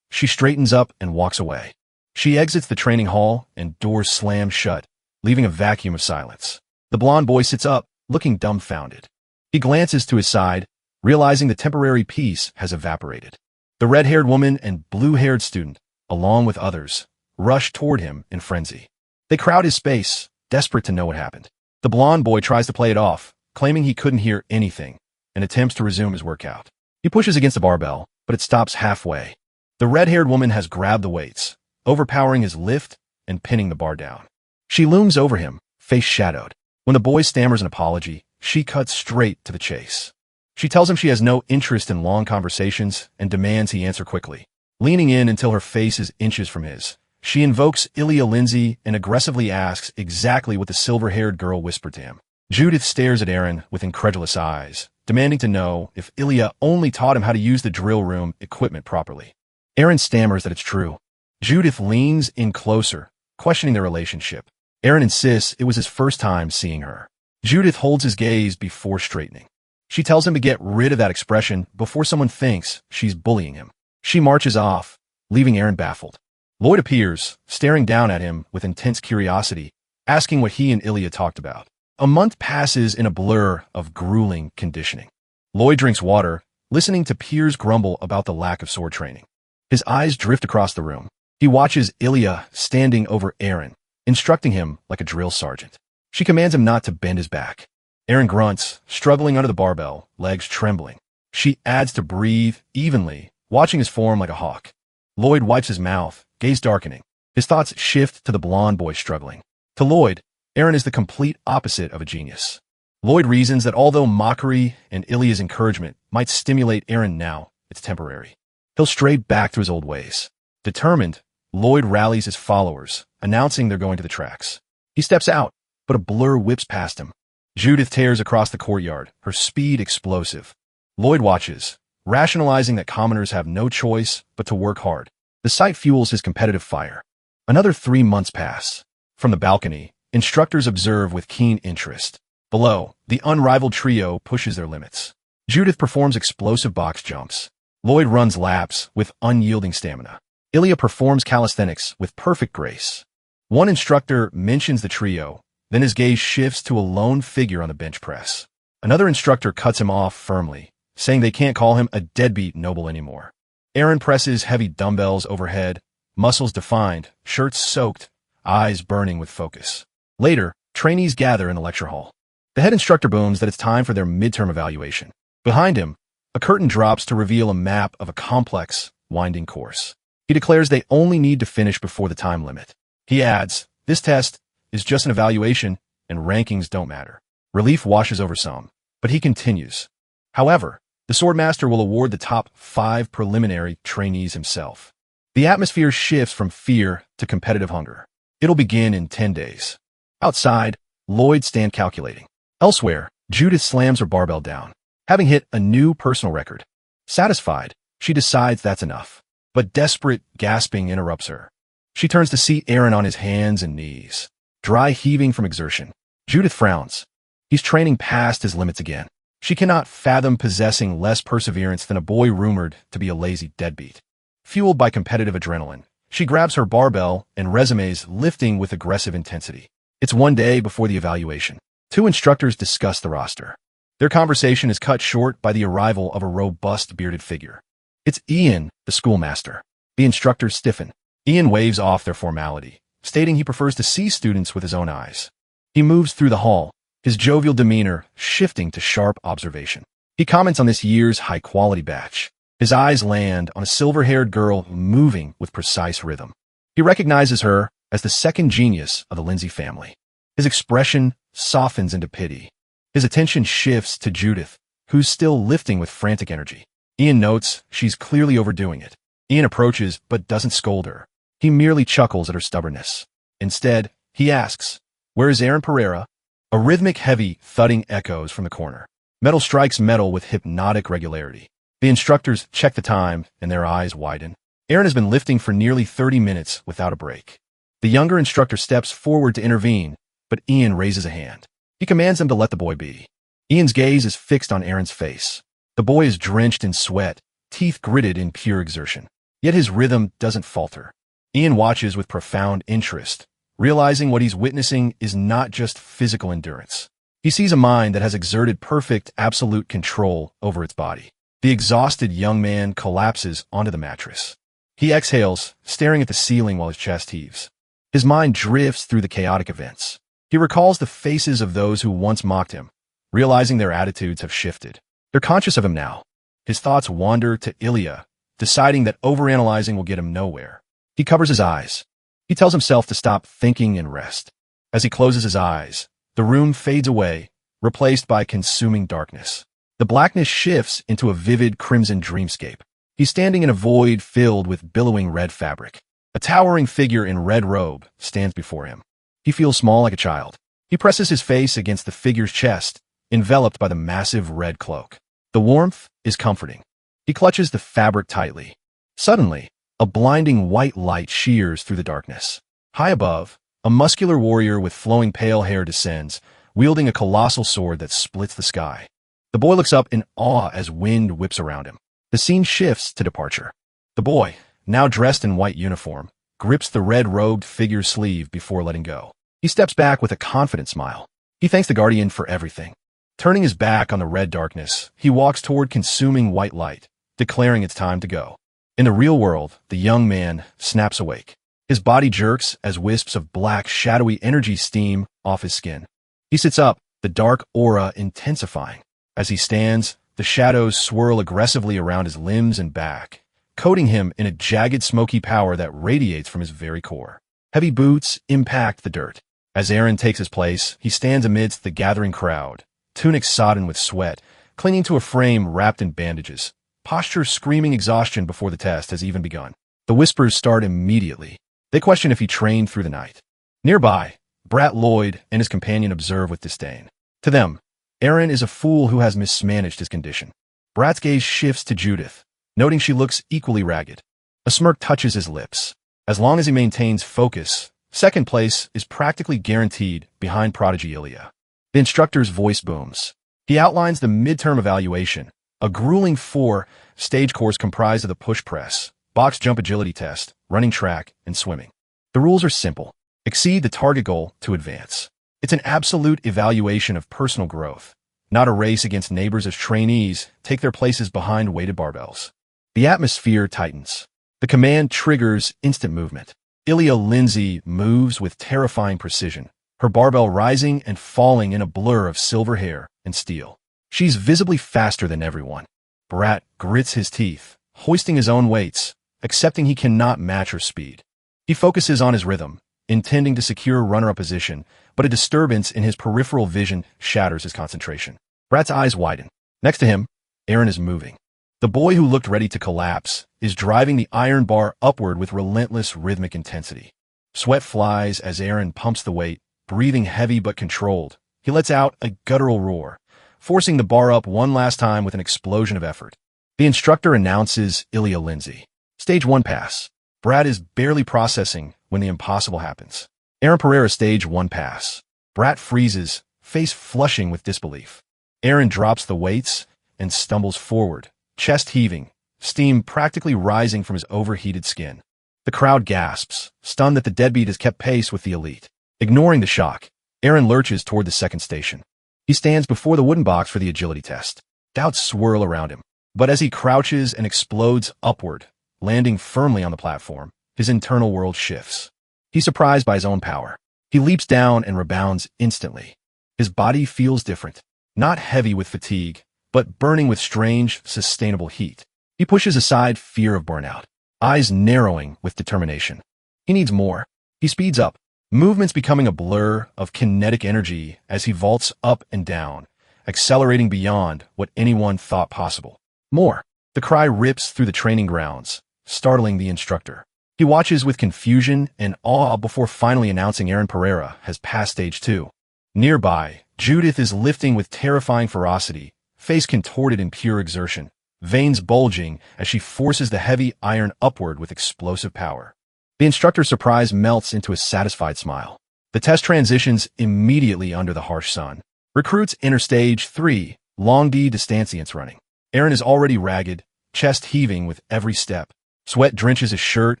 she straightens up and walks away. She exits the training hall and doors slam shut, leaving a vacuum of silence. The blonde boy sits up, looking dumbfounded. He glances to his side, realizing the temporary peace has evaporated. The red-haired woman and blue-haired student, along with others, rush toward him in frenzy. They crowd his space, desperate to know what happened. The blonde boy tries to play it off, claiming he couldn't hear anything, and attempts to resume his workout. He pushes against the barbell, but it stops halfway. The red-haired woman has grabbed the weights, overpowering his lift and pinning the bar down. She looms over him, face shadowed. When the boy stammers an apology, she cuts straight to the chase. She tells him she has no interest in long conversations and demands he answer quickly. Leaning in until her face is inches from his, she invokes Ilya Lindsay and aggressively asks exactly what the silver-haired girl whispered to him. Judith stares at Aaron with incredulous eyes, demanding to know if Ilya only taught him how to use the drill room equipment properly. Aaron stammers that it's true. Judith leans in closer, questioning their relationship. Aaron insists it was his first time seeing her. Judith holds his gaze before straightening. She tells him to get rid of that expression before someone thinks she's bullying him. She marches off, leaving Aaron baffled. Lloyd appears, staring down at him with intense curiosity, asking what he and Ilya talked about. A month passes in a blur of grueling conditioning. Lloyd drinks water, listening to peers grumble about the lack of sword training. His eyes drift across the room. He watches Ilya standing over Aaron, instructing him like a drill sergeant. She commands him not to bend his back. Eren grunts, struggling under the barbell, legs trembling. She adds to breathe evenly, watching his form like a hawk. Lloyd wipes his mouth, gaze darkening. His thoughts shift to the blonde boy struggling. To Lloyd, Eren is the complete opposite of a genius. Lloyd reasons that although mockery and Ilya's encouragement might stimulate Eren now, it's temporary. He'll stray back to his old ways. Determined, Lloyd rallies his followers, announcing they're going to the tracks. He steps out, but a blur whips past him. Judith tears across the courtyard, her speed explosive. Lloyd watches, rationalizing that commoners have no choice but to work hard. The sight fuels his competitive fire. Another 3 months pass. From the balcony, instructors observe with keen interest. Below, the unrivaled trio pushes their limits. Judith performs explosive box jumps. Lloyd runs laps with unyielding stamina. Ilya performs calisthenics with perfect grace. One instructor mentions the trio, then his gaze shifts to a lone figure on the bench press. Another instructor cuts him off firmly, saying they can't call him a deadbeat noble anymore. Eren presses heavy dumbbells overhead, muscles defined, shirts soaked, eyes burning with focus. Later, trainees gather in the lecture hall. The head instructor booms that it's time for their midterm evaluation. Behind him, a curtain drops to reveal a map of a complex, winding course. He declares they only need to finish before the time limit. He adds, this test is just an evaluation and rankings don't matter. Relief washes over some, but he continues. However, the Swordmaster will award the top 5 preliminary trainees himself. The atmosphere shifts from fear to competitive hunger. It'll begin in 10 days. Outside, Lloyd stands calculating. Elsewhere, Judith slams her barbell down, having hit a new personal record. Satisfied, she decides that's enough. But desperate gasping interrupts her. She turns to see Eren on his hands and knees, dry heaving from exertion. Judith frowns. He's training past his limits again. She cannot fathom possessing less perseverance than a boy rumored to be a lazy deadbeat. Fueled by competitive adrenaline, she grabs her barbell and resumes lifting with aggressive intensity. It's one day before the evaluation. 2 instructors discuss the roster. Their conversation is cut short by the arrival of a robust bearded figure. It's Ian, the schoolmaster. The instructors stiffen. Ian waves off their formality, stating he prefers to see students with his own eyes. He moves through the hall, his jovial demeanor shifting to sharp observation. He comments on this year's high-quality batch. His eyes land on a silver-haired girl moving with precise rhythm. He recognizes her as the second genius of the Lindsay family. His expression softens into pity. His attention shifts to Judith, who's still lifting with frantic energy. Ian notes she's clearly overdoing it. Ian approaches but doesn't scold her. He merely chuckles at her stubbornness. Instead, he asks, "Where is Eren Pereira?" A rhythmic, heavy thudding echoes from the corner. Metal strikes metal with hypnotic regularity. The instructors check the time, and their eyes widen. Eren has been lifting for nearly 30 minutes without a break. The younger instructor steps forward to intervene, but Ian raises a hand. He commands them to let the boy be. Ian's gaze is fixed on Eren's face. The boy is drenched in sweat, teeth gritted in pure exertion. Yet his rhythm doesn't falter. Ian watches with profound interest, realizing what he's witnessing is not just physical endurance. He sees a mind that has exerted perfect, absolute control over its body. The exhausted young man collapses onto the mattress. He exhales, staring at the ceiling while his chest heaves. His mind drifts through the chaotic events. He recalls the faces of those who once mocked him, realizing their attitudes have shifted. They're conscious of him now. His thoughts wander to Ilya, deciding that overanalyzing will get him nowhere. He covers his eyes. He tells himself to stop thinking and rest. As he closes his eyes, the room fades away, replaced by consuming darkness. The blackness shifts into a vivid crimson dreamscape. He's standing in a void filled with billowing red fabric. A towering figure in red robe stands before him. He feels small like a child. He presses his face against the figure's chest, enveloped by the massive red cloak. The warmth is comforting. He clutches the fabric tightly. Suddenly, a blinding white light shears through the darkness. High above, a muscular warrior with flowing pale hair descends, wielding a colossal sword that splits the sky. The boy looks up in awe as wind whips around him. The scene shifts to departure. The boy, now dressed in white uniform, grips the red-robed figure's sleeve before letting go. He steps back with a confident smile. He thanks the Guardian for everything. Turning his back on the red darkness, he walks toward consuming white light, declaring it's time to go. In the real world, the young man snaps awake. His body jerks as wisps of black, shadowy energy steam off his skin. He sits up, the dark aura intensifying. As he stands, the shadows swirl aggressively around his limbs and back, coating him in a jagged, smoky power that radiates from his very core. Heavy boots impact the dirt. As Eren takes his place, he stands amidst the gathering crowd, tunic sodden with sweat, clinging to a frame wrapped in bandages, posture screaming exhaustion before the test has even begun. The whispers start immediately. They question if he trained through the night. Nearby, Brat Lloyd and his companion observe with disdain. To them, Eren is a fool who has mismanaged his condition. Brat's gaze shifts to Judith, noting she looks equally ragged. A smirk touches his lips. As long as he maintains focus, second place is practically guaranteed behind Prodigy Ilya. The instructor's voice booms. He outlines the midterm evaluation, a grueling 4-stage course comprised of the push press, box jump agility test, running track, and swimming. The rules are simple. Exceed the target goal to advance. It's an absolute evaluation of personal growth, not a race against neighbors as trainees take their places behind weighted barbells. The atmosphere tightens. The command triggers instant movement. Ilya Lindsay moves with terrifying precision, her barbell rising and falling in a blur of silver hair and steel. She's visibly faster than everyone. Brat grits his teeth, hoisting his own weights, accepting he cannot match her speed. He focuses on his rhythm, intending to secure runner-up position, but a disturbance in his peripheral vision shatters his concentration. Brat's eyes widen. Next to him, Eren is moving. The boy who looked ready to collapse is driving the iron bar upward with relentless rhythmic intensity. Sweat flies as Eren pumps the weight, breathing heavy but controlled. He lets out a guttural roar, forcing the bar up one last time with an explosion of effort. The instructor announces Ilya Lindsay. Stage 1 pass. Brat is barely processing when the impossible happens. Eren Pereira stage 1 pass. Brat freezes, face flushing with disbelief. Eren drops the weights and stumbles forward, chest heaving, steam practically rising from his overheated skin. The crowd gasps, stunned that the deadbeat has kept pace with the elite. Ignoring the shock, Eren lurches toward the second station. He stands before the wooden box for the agility test. Doubts swirl around him. But as he crouches and explodes upward, landing firmly on the platform, his internal world shifts. He's surprised by his own power. He leaps down and rebounds instantly. His body feels different, not heavy with fatigue, but burning with strange, sustainable heat. He pushes aside fear of burnout, eyes narrowing with determination. He needs more. He speeds up, movements becoming a blur of kinetic energy as he vaults up and down, accelerating beyond what anyone thought possible. More. The cry rips through the training grounds, startling the instructor. He watches with confusion and awe before finally announcing Eren Pereira has passed stage 2. Nearby, Judith is lifting with terrifying ferocity, face contorted in pure exertion, veins bulging as she forces the heavy iron upward with explosive power. The instructor's surprise melts into a satisfied smile. The test transitions immediately under the harsh sun. Recruits enter stage 3, long distanciance running. Eren is already ragged, chest heaving with every step. Sweat drenches his shirt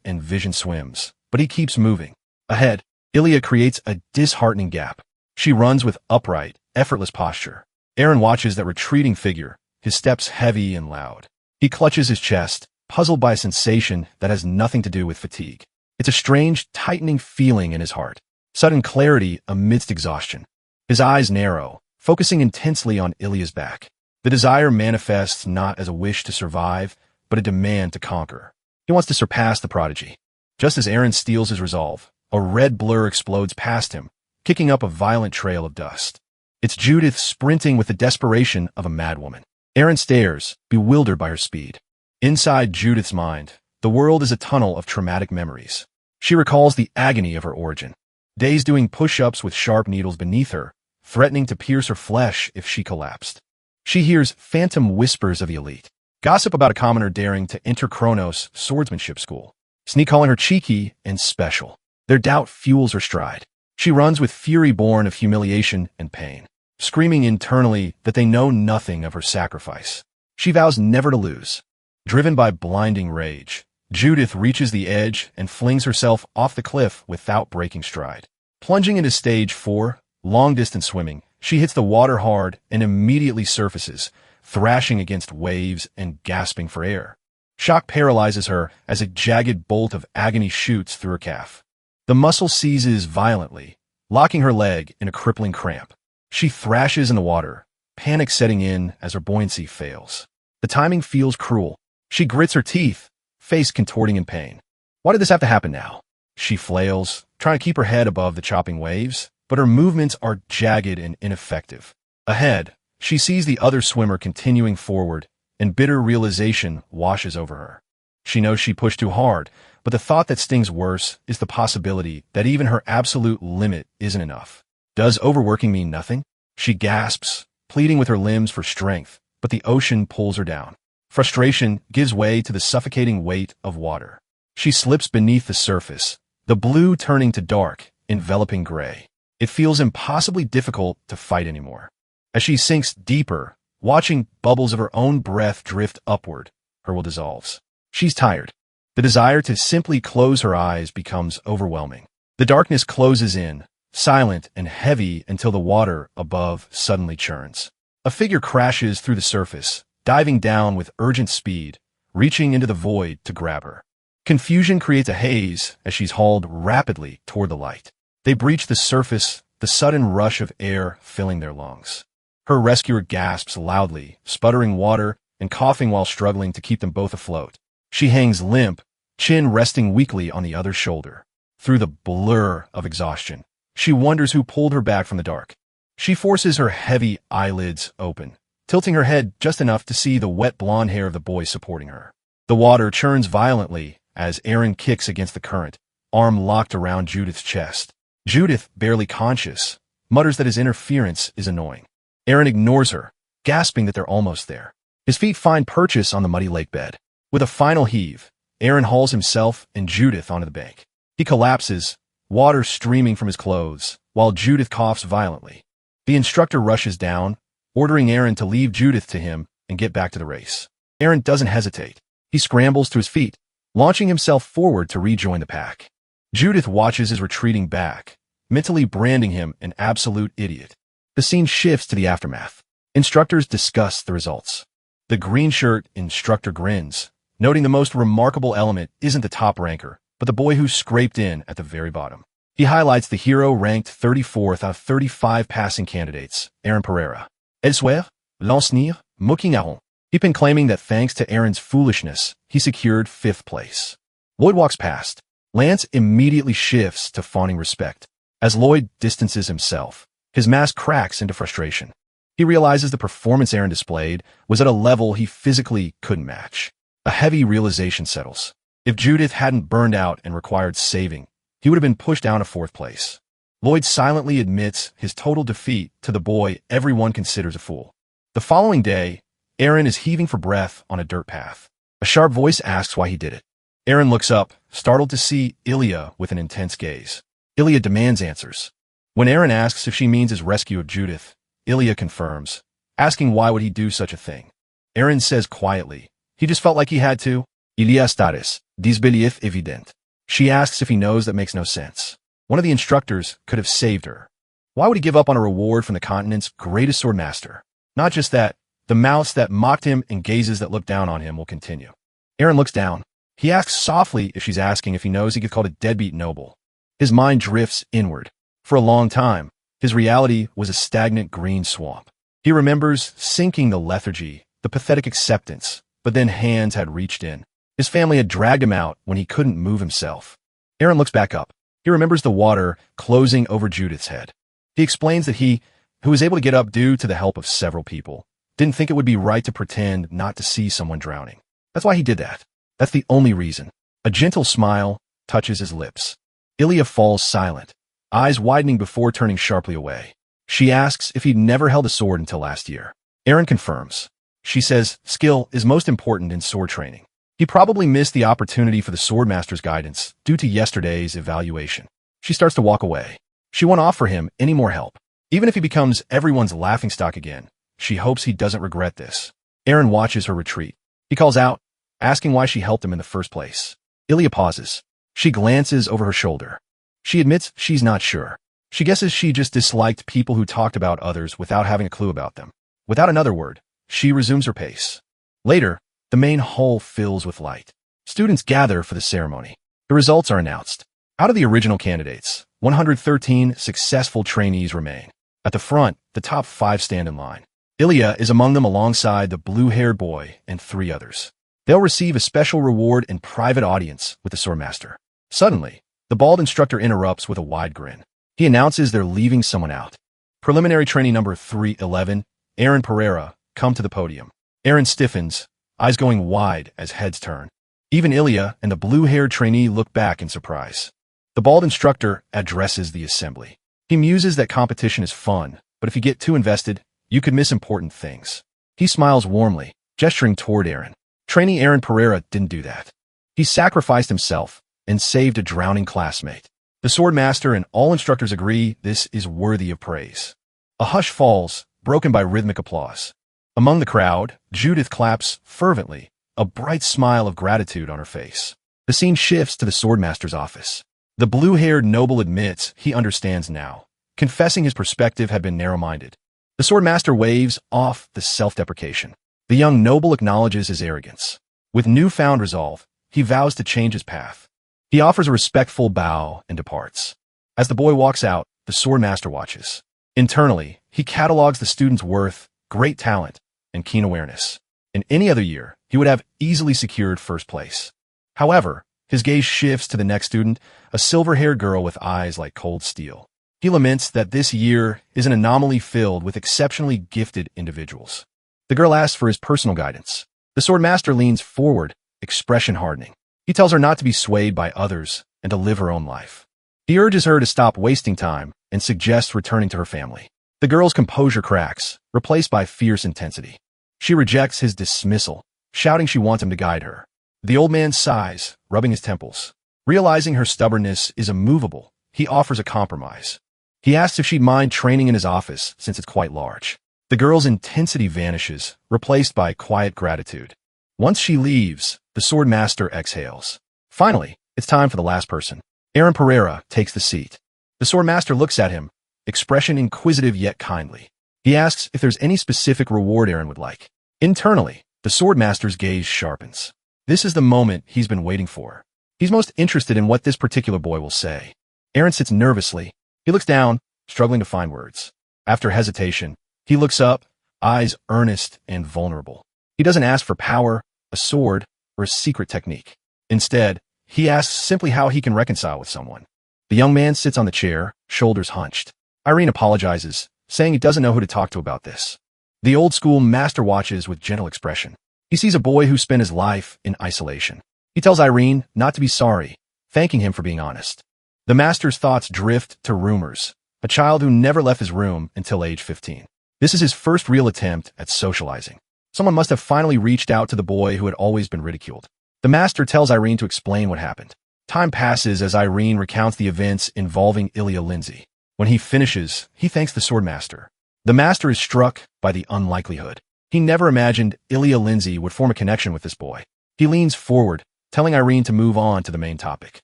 and vision swims, but he keeps moving. Ahead, Ilya creates a disheartening gap. She runs with upright, effortless posture. Eren watches that retreating figure, his steps heavy and loud. He clutches his chest, puzzled by a sensation that has nothing to do with fatigue. It's a strange, tightening feeling in his heart, sudden clarity amidst exhaustion. His eyes narrow, focusing intensely on Ilya's back. The desire manifests not as a wish to survive, but a demand to conquer. He wants to surpass the prodigy. Just as Eren steals his resolve, a red blur explodes past him, kicking up a violent trail of dust. It's Judith sprinting with the desperation of a madwoman. Eren stares, bewildered by her speed. Inside Judith's mind, the world is a tunnel of traumatic memories. She recalls the agony of her origin. Days doing push-ups with sharp needles beneath her, threatening to pierce her flesh if she collapsed. She hears phantom whispers of the elite. Gossip about a commoner daring to enter Kronos' swordsmanship school. Sneak calling her cheeky and special. Their doubt fuels her stride. She runs with fury born of humiliation and pain, screaming internally that they know nothing of her sacrifice. She vows never to lose. Driven by blinding rage, Judith reaches the edge and flings herself off the cliff without breaking stride. Plunging into stage 4, long-distance swimming, she hits the water hard and immediately surfaces, thrashing against waves and gasping for air. Shock paralyzes her as a jagged bolt of agony shoots through her calf. The muscle seizes violently, locking her leg in a crippling cramp. She thrashes in the water, panic setting in as her buoyancy fails. The timing feels cruel. She grits her teeth, face contorting in pain. Why did this have to happen now? She flails, trying to keep her head above the chopping waves, but her movements are jagged and ineffective. Ahead, she sees the other swimmer continuing forward, and bitter realization washes over her. She knows she pushed too hard, but the thought that stings worse is the possibility that even her absolute limit isn't enough. Does overworking mean nothing? She gasps, pleading with her limbs for strength, but the ocean pulls her down. Frustration gives way to the suffocating weight of water. She slips beneath the surface, the blue turning to dark, enveloping gray. It feels impossibly difficult to fight anymore. As she sinks deeper, watching bubbles of her own breath drift upward, her will dissolves. She's tired. The desire to simply close her eyes becomes overwhelming. The darkness closes in, silent and heavy until the water above suddenly churns. A figure crashes through the surface, diving down with urgent speed, reaching into the void to grab her. Confusion creates a haze as she's hauled rapidly toward the light. They breach the surface, the sudden rush of air filling their lungs. Her rescuer gasps loudly, sputtering water and coughing while struggling to keep them both afloat. She hangs limp, chin resting weakly on the other's shoulder. Through the blur of exhaustion, she wonders who pulled her back from the dark. She forces her heavy eyelids open, tilting her head just enough to see the wet blonde hair of the boy supporting her. The water churns violently as Aaron kicks against the current, arm locked around Judith's chest. Judith, barely conscious, mutters that his interference is annoying. Aaron ignores her, gasping that they're almost there. His feet find purchase on the muddy lake bed. With a final heave, Aaron hauls himself and Judith onto the bank. He collapses, water streaming from his clothes, while Judith coughs violently. The instructor rushes down, ordering Aaron to leave Judith to him and get back to the race. Aaron doesn't hesitate. He scrambles to his feet, launching himself forward to rejoin the pack. Judith watches his retreating back, mentally branding him an absolute idiot. The scene shifts to the aftermath. Instructors discuss the results. The green shirt instructor grins, noting the most remarkable element isn't the top ranker, but the boy who scraped in at the very bottom. He highlights the hero ranked 34th out of 35 passing candidates, Aaron Pereira. Elsewhere, Lansnir, Mokingaron. He'd been claiming that thanks to Aaron's foolishness, he secured 5th place. Lloyd walks past. Lance immediately shifts to fawning respect. As Lloyd distances himself, his mask cracks into frustration. He realizes the performance Aaron displayed was at a level he physically couldn't match. A heavy realization settles. If Judith hadn't burned out and required saving, he would have been pushed down to 4th place. Lloyd silently admits his total defeat to the boy everyone considers a fool. The following day, Aaron is heaving for breath on a dirt path. A sharp voice asks why he did it. Aaron looks up, startled to see Ilya with an intense gaze. Ilya demands answers. When Aaron asks if she means his rescue of Judith, Ilya confirms, asking why would he do such a thing. Aaron says quietly, he just felt like he had to. Ilya staris, disbelief evident. She asks if he knows that makes no sense. One of the instructors could have saved her. Why would he give up on a reward from the continent's greatest swordmaster? Not just that, the mouths that mocked him and gazes that looked down on him will continue. Aaron looks down. He asks softly if she's asking if he knows he gets called a deadbeat noble. His mind drifts inward. For a long time, his reality was a stagnant green swamp. He remembers sinking the lethargy, the pathetic acceptance, but then hands had reached in. His family had dragged him out when he couldn't move himself. Aaron looks back up. He remembers the water closing over Judith's head. He explains that he, who was able to get up due to the help of several people, didn't think it would be right to pretend not to see someone drowning. That's why he did that. That's the only reason. A gentle smile touches his lips. Ilya falls silent, eyes widening before turning sharply away. She asks if he'd never held a sword until last year. Aaron confirms. She says skill is most important in sword training. He probably missed the opportunity for the swordmaster's guidance due to yesterday's evaluation. She starts to walk away. She won't offer him any more help. Even if he becomes everyone's laughingstock again, she hopes he doesn't regret this. Aaron watches her retreat. He calls out, asking why she helped him in the first place. Ilya pauses. She glances over her shoulder. She admits she's not sure. She guesses she just disliked people who talked about others without having a clue about them. Without another word, she resumes her pace. Later, The main hall fills with light. Students gather for the ceremony. The results are announced. Out of the original candidates, 113 successful trainees remain. At the front, the top 5 stand in line. Ilya is among them alongside the blue-haired boy and 3 others. They'll receive a special reward and private audience with the swordmaster. Suddenly, the bald instructor interrupts with a wide grin. He announces they're leaving someone out. Preliminary trainee number 311, Aaron Pereira, come to the podium. Aaron stiffens, eyes going wide as heads turn. Even Ilya and the blue-haired trainee look back in surprise. The bald instructor addresses the assembly. He muses that competition is fun, but if you get too invested, you could miss important things. He smiles warmly, gesturing toward Aaron. Trainee Aaron Pereira didn't do that. He sacrificed himself and saved a drowning classmate. The swordmaster and all instructors agree this is worthy of praise. A hush falls, broken by rhythmic applause. Among the crowd, Judith claps fervently, a bright smile of gratitude on her face. The scene shifts to the swordmaster's office. The blue-haired noble admits he understands now, confessing his perspective had been narrow-minded. The swordmaster waves off the self-deprecation. The young noble acknowledges his arrogance. With newfound resolve, he vows to change his path. He offers a respectful bow and departs. As the boy walks out, the swordmaster watches. Internally, he catalogs the student's worth, great talent, and keen awareness. In any other year, he would have easily secured first place. However, his gaze shifts to the next student, a silver-haired girl with eyes like cold steel. He laments that this year is an anomaly filled with exceptionally gifted individuals. The girl asks for his personal guidance. The swordmaster leans forward, expression hardening. He tells her not to be swayed by others and to live her own life. He urges her to stop wasting time and suggests returning to her family. The girl's composure cracks, replaced by fierce intensity. She rejects his dismissal, shouting she wants him to guide her. The old man sighs, rubbing his temples. Realizing her stubbornness is immovable, he offers a compromise. He asks if she'd mind training in his office since it's quite large. The girl's intensity vanishes, replaced by quiet gratitude. Once she leaves, the swordmaster exhales. Finally, it's time for the last person. Aaron Pereira takes the seat. The swordmaster looks at him, expression inquisitive yet kindly. He asks if there's any specific reward Aaron would like. Internally, the swordmaster's gaze sharpens. This is the moment he's been waiting for. He's most interested in what this particular boy will say. Aaron sits nervously. He looks down, struggling to find words. After hesitation, he looks up, eyes earnest and vulnerable. He doesn't ask for power, a sword, or a secret technique. Instead, he asks simply how he can reconcile with someone. The young man sits on the chair, shoulders hunched. Irene apologizes, saying he doesn't know who to talk to about this. The old-school master watches with gentle expression. He sees a boy who spent his life in isolation. He tells Irene not to be sorry, thanking him for being honest. The master's thoughts drift to rumors, a child who never left his room until age 15. This is his first real attempt at socializing. Someone must have finally reached out to the boy who had always been ridiculed. The master tells Irene to explain what happened. Time passes as Irene recounts the events involving Ilya Lindsay. When he finishes, he thanks the swordmaster. The master is struck by the unlikelihood. He never imagined Ilya Lindsay would form a connection with this boy. He leans forward, telling Irene to move on to the main topic.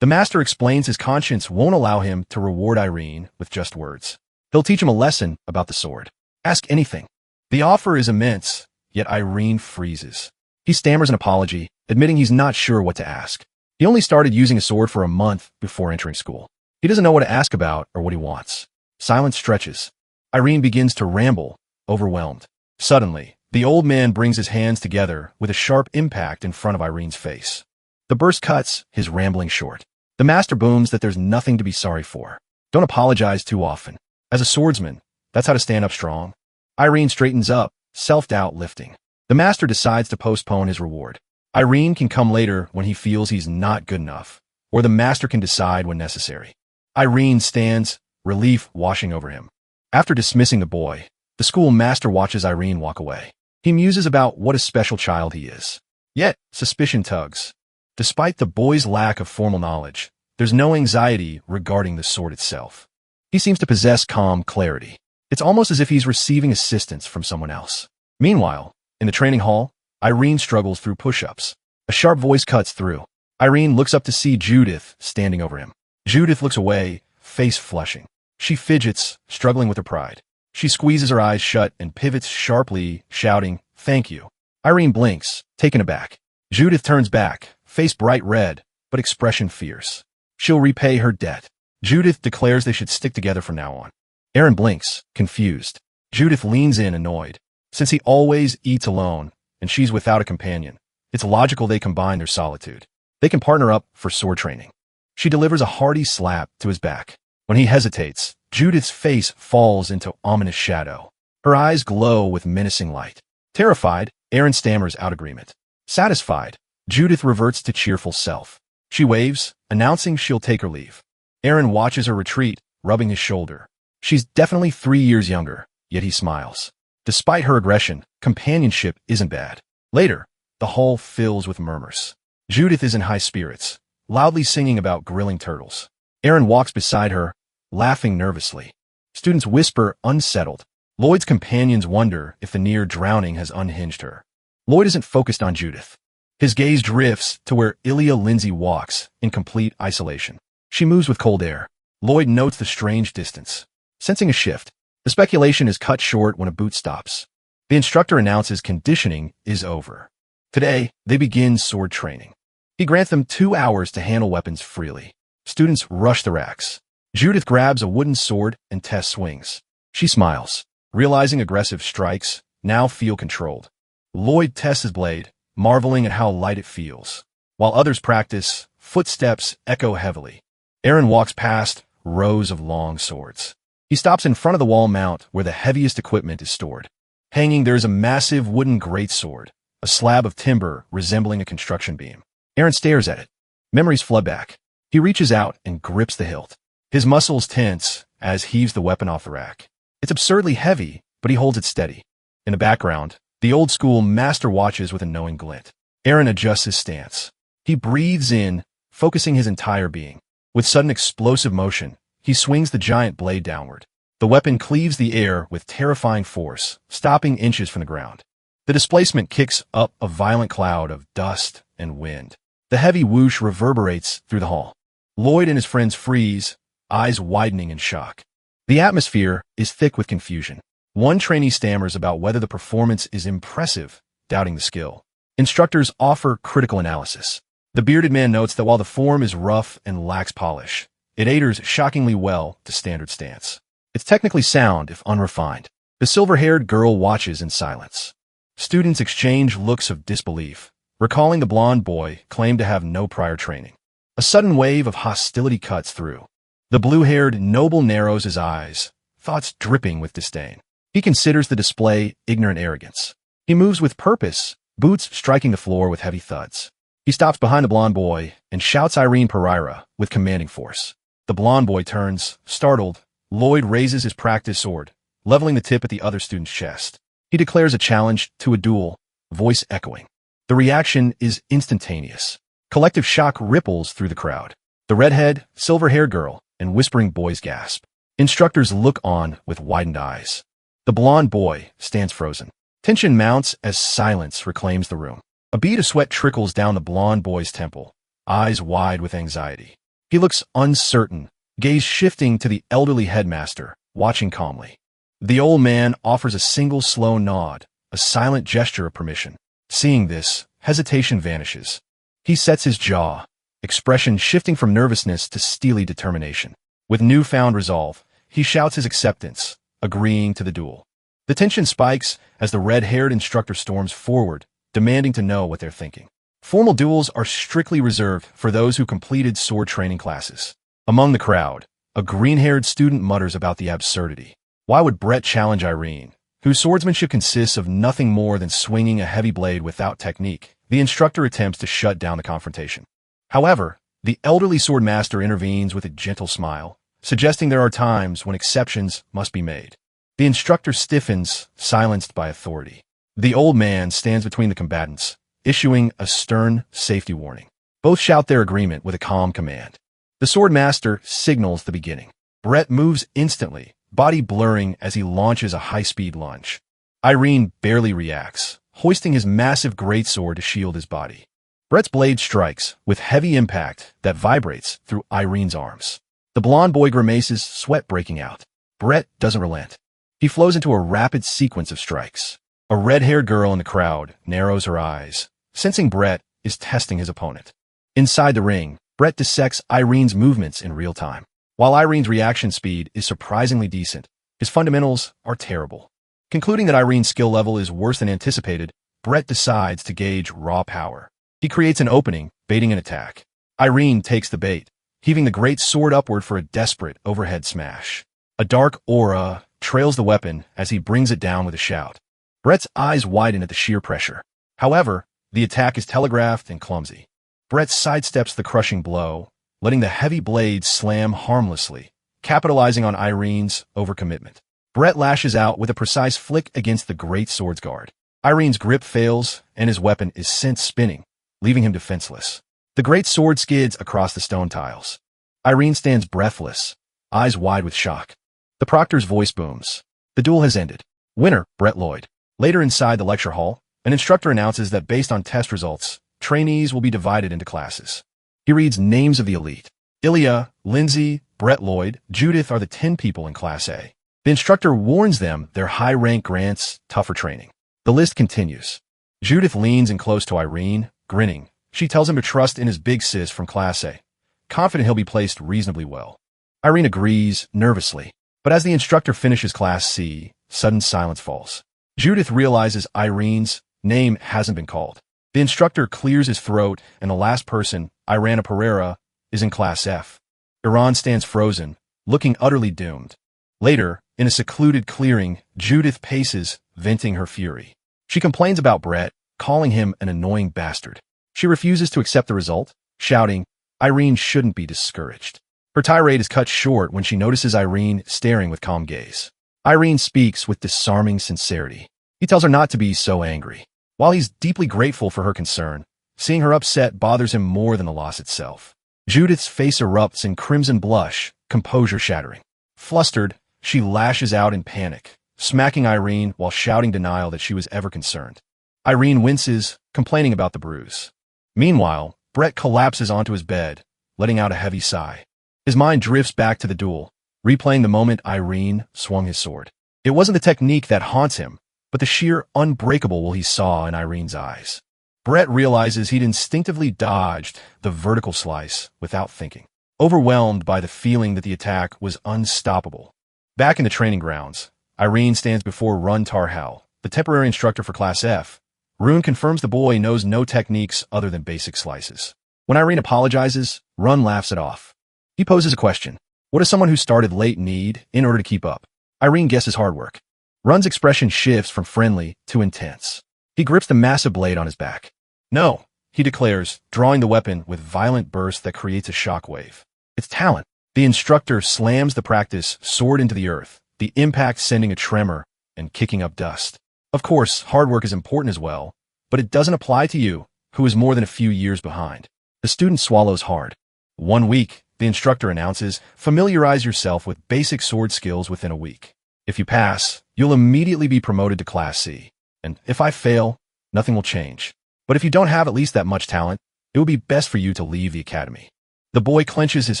The master explains his conscience won't allow him to reward Irene with just words. He'll teach him a lesson about the sword. Ask anything. The offer is immense, yet Irene freezes. He stammers an apology, admitting he's not sure what to ask. He only started using a sword for a month before entering school. He doesn't know what to ask about or what he wants. Silence stretches. Irene begins to ramble, overwhelmed. Suddenly, the old man brings his hands together with a sharp impact in front of Irene's face. The burst cuts his rambling short. The master booms that there's nothing to be sorry for. Don't apologize too often. As a swordsman, that's how to stand up strong. Irene straightens up, self-doubt lifting. The master decides to postpone his reward. Irene can come later when he feels he's not good enough, or the master can decide when necessary. Irene stands, relief washing over him. After dismissing the boy, the school master watches Irene walk away. He muses about what a special child he is. Yet, suspicion tugs. Despite the boy's lack of formal knowledge, there's no anxiety regarding the sword itself. He seems to possess calm clarity. It's almost as if he's receiving assistance from someone else. Meanwhile, in the training hall, Irene struggles through push-ups. A sharp voice cuts through. Irene looks up to see Judith standing over him. Judith looks away, face flushing. She fidgets, struggling with her pride. She squeezes her eyes shut and pivots sharply, shouting, "Thank you." Irene blinks, taken aback. Judith turns back, face bright red, but expression fierce. She'll repay her debt. Judith declares they should stick together from now on. Aaron blinks, confused. Judith leans in, annoyed. Since he always eats alone, and she's without a companion, it's logical they combine their solitude. They can partner up for sword training. She delivers a hearty slap to his back. When he hesitates, Judith's face falls into ominous shadow. Her eyes glow with menacing light. Terrified, Aaron stammers out agreement. Satisfied, Judith reverts to cheerful self. She waves, announcing she'll take her leave. Aaron watches her retreat, rubbing his shoulder. She's definitely 3 years younger, yet he smiles. Despite her aggression, companionship isn't bad. Later, the hall fills with murmurs. Judith is in high spirits, loudly singing about grilling turtles. Aaron walks beside her, laughing nervously. Students whisper, unsettled. Lloyd's companions wonder if the near drowning has unhinged her. Lloyd isn't focused on Judith. His gaze drifts to where Ilya Lindsay walks, in complete isolation. She moves with cold air. Lloyd notes the strange distance. Sensing a shift, the speculation is cut short when a boot stops. The instructor announces conditioning is over. Today, they begin sword training. He grants them 2 hours to handle weapons freely. Students rush the racks. Judith grabs a wooden sword and tests swings. She smiles, realizing aggressive strikes now feel controlled. Lloyd tests his blade, marveling at how light it feels. While others practice, footsteps echo heavily. Aaron walks past rows of long swords. He stops in front of the wall mount where the heaviest equipment is stored. Hanging, there is a massive wooden greatsword, a slab of timber resembling a construction beam. Aaron stares at it. Memories flood back. He reaches out and grips the hilt. His muscles tense as heaves the weapon off the rack. It's absurdly heavy, but he holds it steady. In the background, the old-school master watches with a knowing glint. Aaron adjusts his stance. He breathes in, focusing his entire being. With sudden explosive motion, he swings the giant blade downward. The weapon cleaves the air with terrifying force, stopping inches from the ground. The displacement kicks up a violent cloud of dust and wind. The heavy whoosh reverberates through the hall. Lloyd and his friends freeze, eyes widening in shock. The atmosphere is thick with confusion. One trainee stammers about whether the performance is impressive, doubting the skill. Instructors offer critical analysis. The bearded man notes that while the form is rough and lacks polish, it adheres shockingly well to standard stance. It's technically sound if unrefined. The silver-haired girl watches in silence. Students exchange looks of disbelief, recalling the blonde boy claimed to have no prior training. A sudden wave of hostility cuts through. The blue-haired noble narrows his eyes, thoughts dripping with disdain. He considers the display ignorant arrogance. He moves with purpose, boots striking the floor with heavy thuds. He stops behind the blonde boy and shouts Irene Pereira with commanding force. The blonde boy turns, startled. Lloyd raises his practice sword, leveling the tip at the other student's chest. He declares a challenge to a duel, voice echoing. The reaction is instantaneous. Collective shock ripples through the crowd. The redhead, silver-haired girl, and whispering boys gasp. Instructors look on with widened eyes. The blonde boy stands frozen. Tension mounts as silence reclaims the room. A bead of sweat trickles down the blonde boy's temple, eyes wide with anxiety. He looks uncertain, gaze shifting to the elderly headmaster, watching calmly. The old man offers a single slow nod, a silent gesture of permission. Seeing this, hesitation vanishes. He sets his jaw, expression shifting from nervousness to steely determination. With newfound resolve, he shouts his acceptance, agreeing to the duel. The tension spikes as the red-haired instructor storms forward, demanding to know what they're thinking. Formal duels are strictly reserved for those who completed sword training classes. Among the crowd, a green-haired student mutters about the absurdity. Why would Brett challenge Irene, whose swordsmanship consists of nothing more than swinging a heavy blade without technique? The instructor attempts to shut down the confrontation. However, the elderly swordmaster intervenes with a gentle smile, suggesting there are times when exceptions must be made. The instructor stiffens, silenced by authority. The old man stands between the combatants, issuing a stern safety warning. Both shout their agreement with a calm command. The swordmaster signals the beginning. Brett moves instantly, body blurring as he launches a high-speed lunge. Irene barely reacts, hoisting his massive greatsword to shield his body. Brett's blade strikes with heavy impact that vibrates through Irene's arms. The blonde boy grimaces, sweat breaking out. Brett doesn't relent. He flows into a rapid sequence of strikes. A red-haired girl in the crowd narrows her eyes, sensing Brett is testing his opponent. Inside the ring, Brett dissects Irene's movements in real time. While Irene's reaction speed is surprisingly decent, his fundamentals are terrible. Concluding that Irene's skill level is worse than anticipated, Brett decides to gauge raw power. He creates an opening, baiting an attack. Irene takes the bait, heaving the great sword upward for a desperate overhead smash. A dark aura trails the weapon as he brings it down with a shout. Brett's eyes widen at the sheer pressure. However, the attack is telegraphed and clumsy. Brett sidesteps the crushing blow, letting the heavy blade slam harmlessly, capitalizing on Irene's overcommitment. Brett lashes out with a precise flick against the great sword's guard. Irene's grip fails, and his weapon is sent spinning, leaving him defenseless. The great sword skids across the stone tiles. Irene stands breathless, eyes wide with shock. The proctor's voice booms. The duel has ended. Winner, Brett Lloyd. Later inside the lecture hall, an instructor announces that based on test results, trainees will be divided into classes. He reads names of the elite. Ilya, Lindsay, Brett Lloyd, Judith are the 10 people in Class A. The instructor warns them their high rank grants tougher training. The list continues. Judith leans in close to Irene, grinning. She tells him to trust in his big sis from Class A, confident he'll be placed reasonably well. Irene agrees, nervously. But as the instructor finishes Class C, sudden silence falls. Judith realizes Irene's name hasn't been called. The instructor clears his throat, and the last person, Irana Pereira, is in Class F. Iran stands frozen, looking utterly doomed. Later, in a secluded clearing, Judith paces, venting her fury. She complains about Brett, calling him an annoying bastard. She refuses to accept the result, shouting, Irene shouldn't be discouraged. Her tirade is cut short when she notices Irene staring with calm gaze. Irene speaks with disarming sincerity. He tells her not to be so angry. While he's deeply grateful for her concern, seeing her upset bothers him more than the loss itself. Judith's face erupts in crimson blush, composure shattering. Flustered, she lashes out in panic, smacking Irene while shouting denial that she was ever concerned. Irene winces, complaining about the bruise. Meanwhile, Brett collapses onto his bed, letting out a heavy sigh. His mind drifts back to the duel, replaying the moment Irene swung his sword. It wasn't the technique that haunts him, but the sheer unbreakable will he saw in Irene's eyes. Brett realizes he'd instinctively dodged the vertical slice without thinking, overwhelmed by the feeling that the attack was unstoppable. Back in the training grounds, Irene stands before Run Tarhal, the temporary instructor for Class F. Rune confirms the boy knows no techniques other than basic slices. When Irene apologizes, Run laughs it off. He poses a question. What does someone who started late need in order to keep up? Irene guesses hard work. Run's expression shifts from friendly to intense. He grips the massive blade on his back. No, he declares, drawing the weapon with violent burst that creates a shockwave. It's talent. The instructor slams the practice sword into the earth, the impact sending a tremor and kicking up dust. Of course, hard work is important as well, but it doesn't apply to you, who is more than a few years behind. The student swallows hard. 1 week, the instructor announces, familiarize yourself with basic sword skills within a week. If you pass, you'll immediately be promoted to Class C. And if I fail, nothing will change. But if you don't have at least that much talent, it would be best for you to leave the academy. The boy clenches his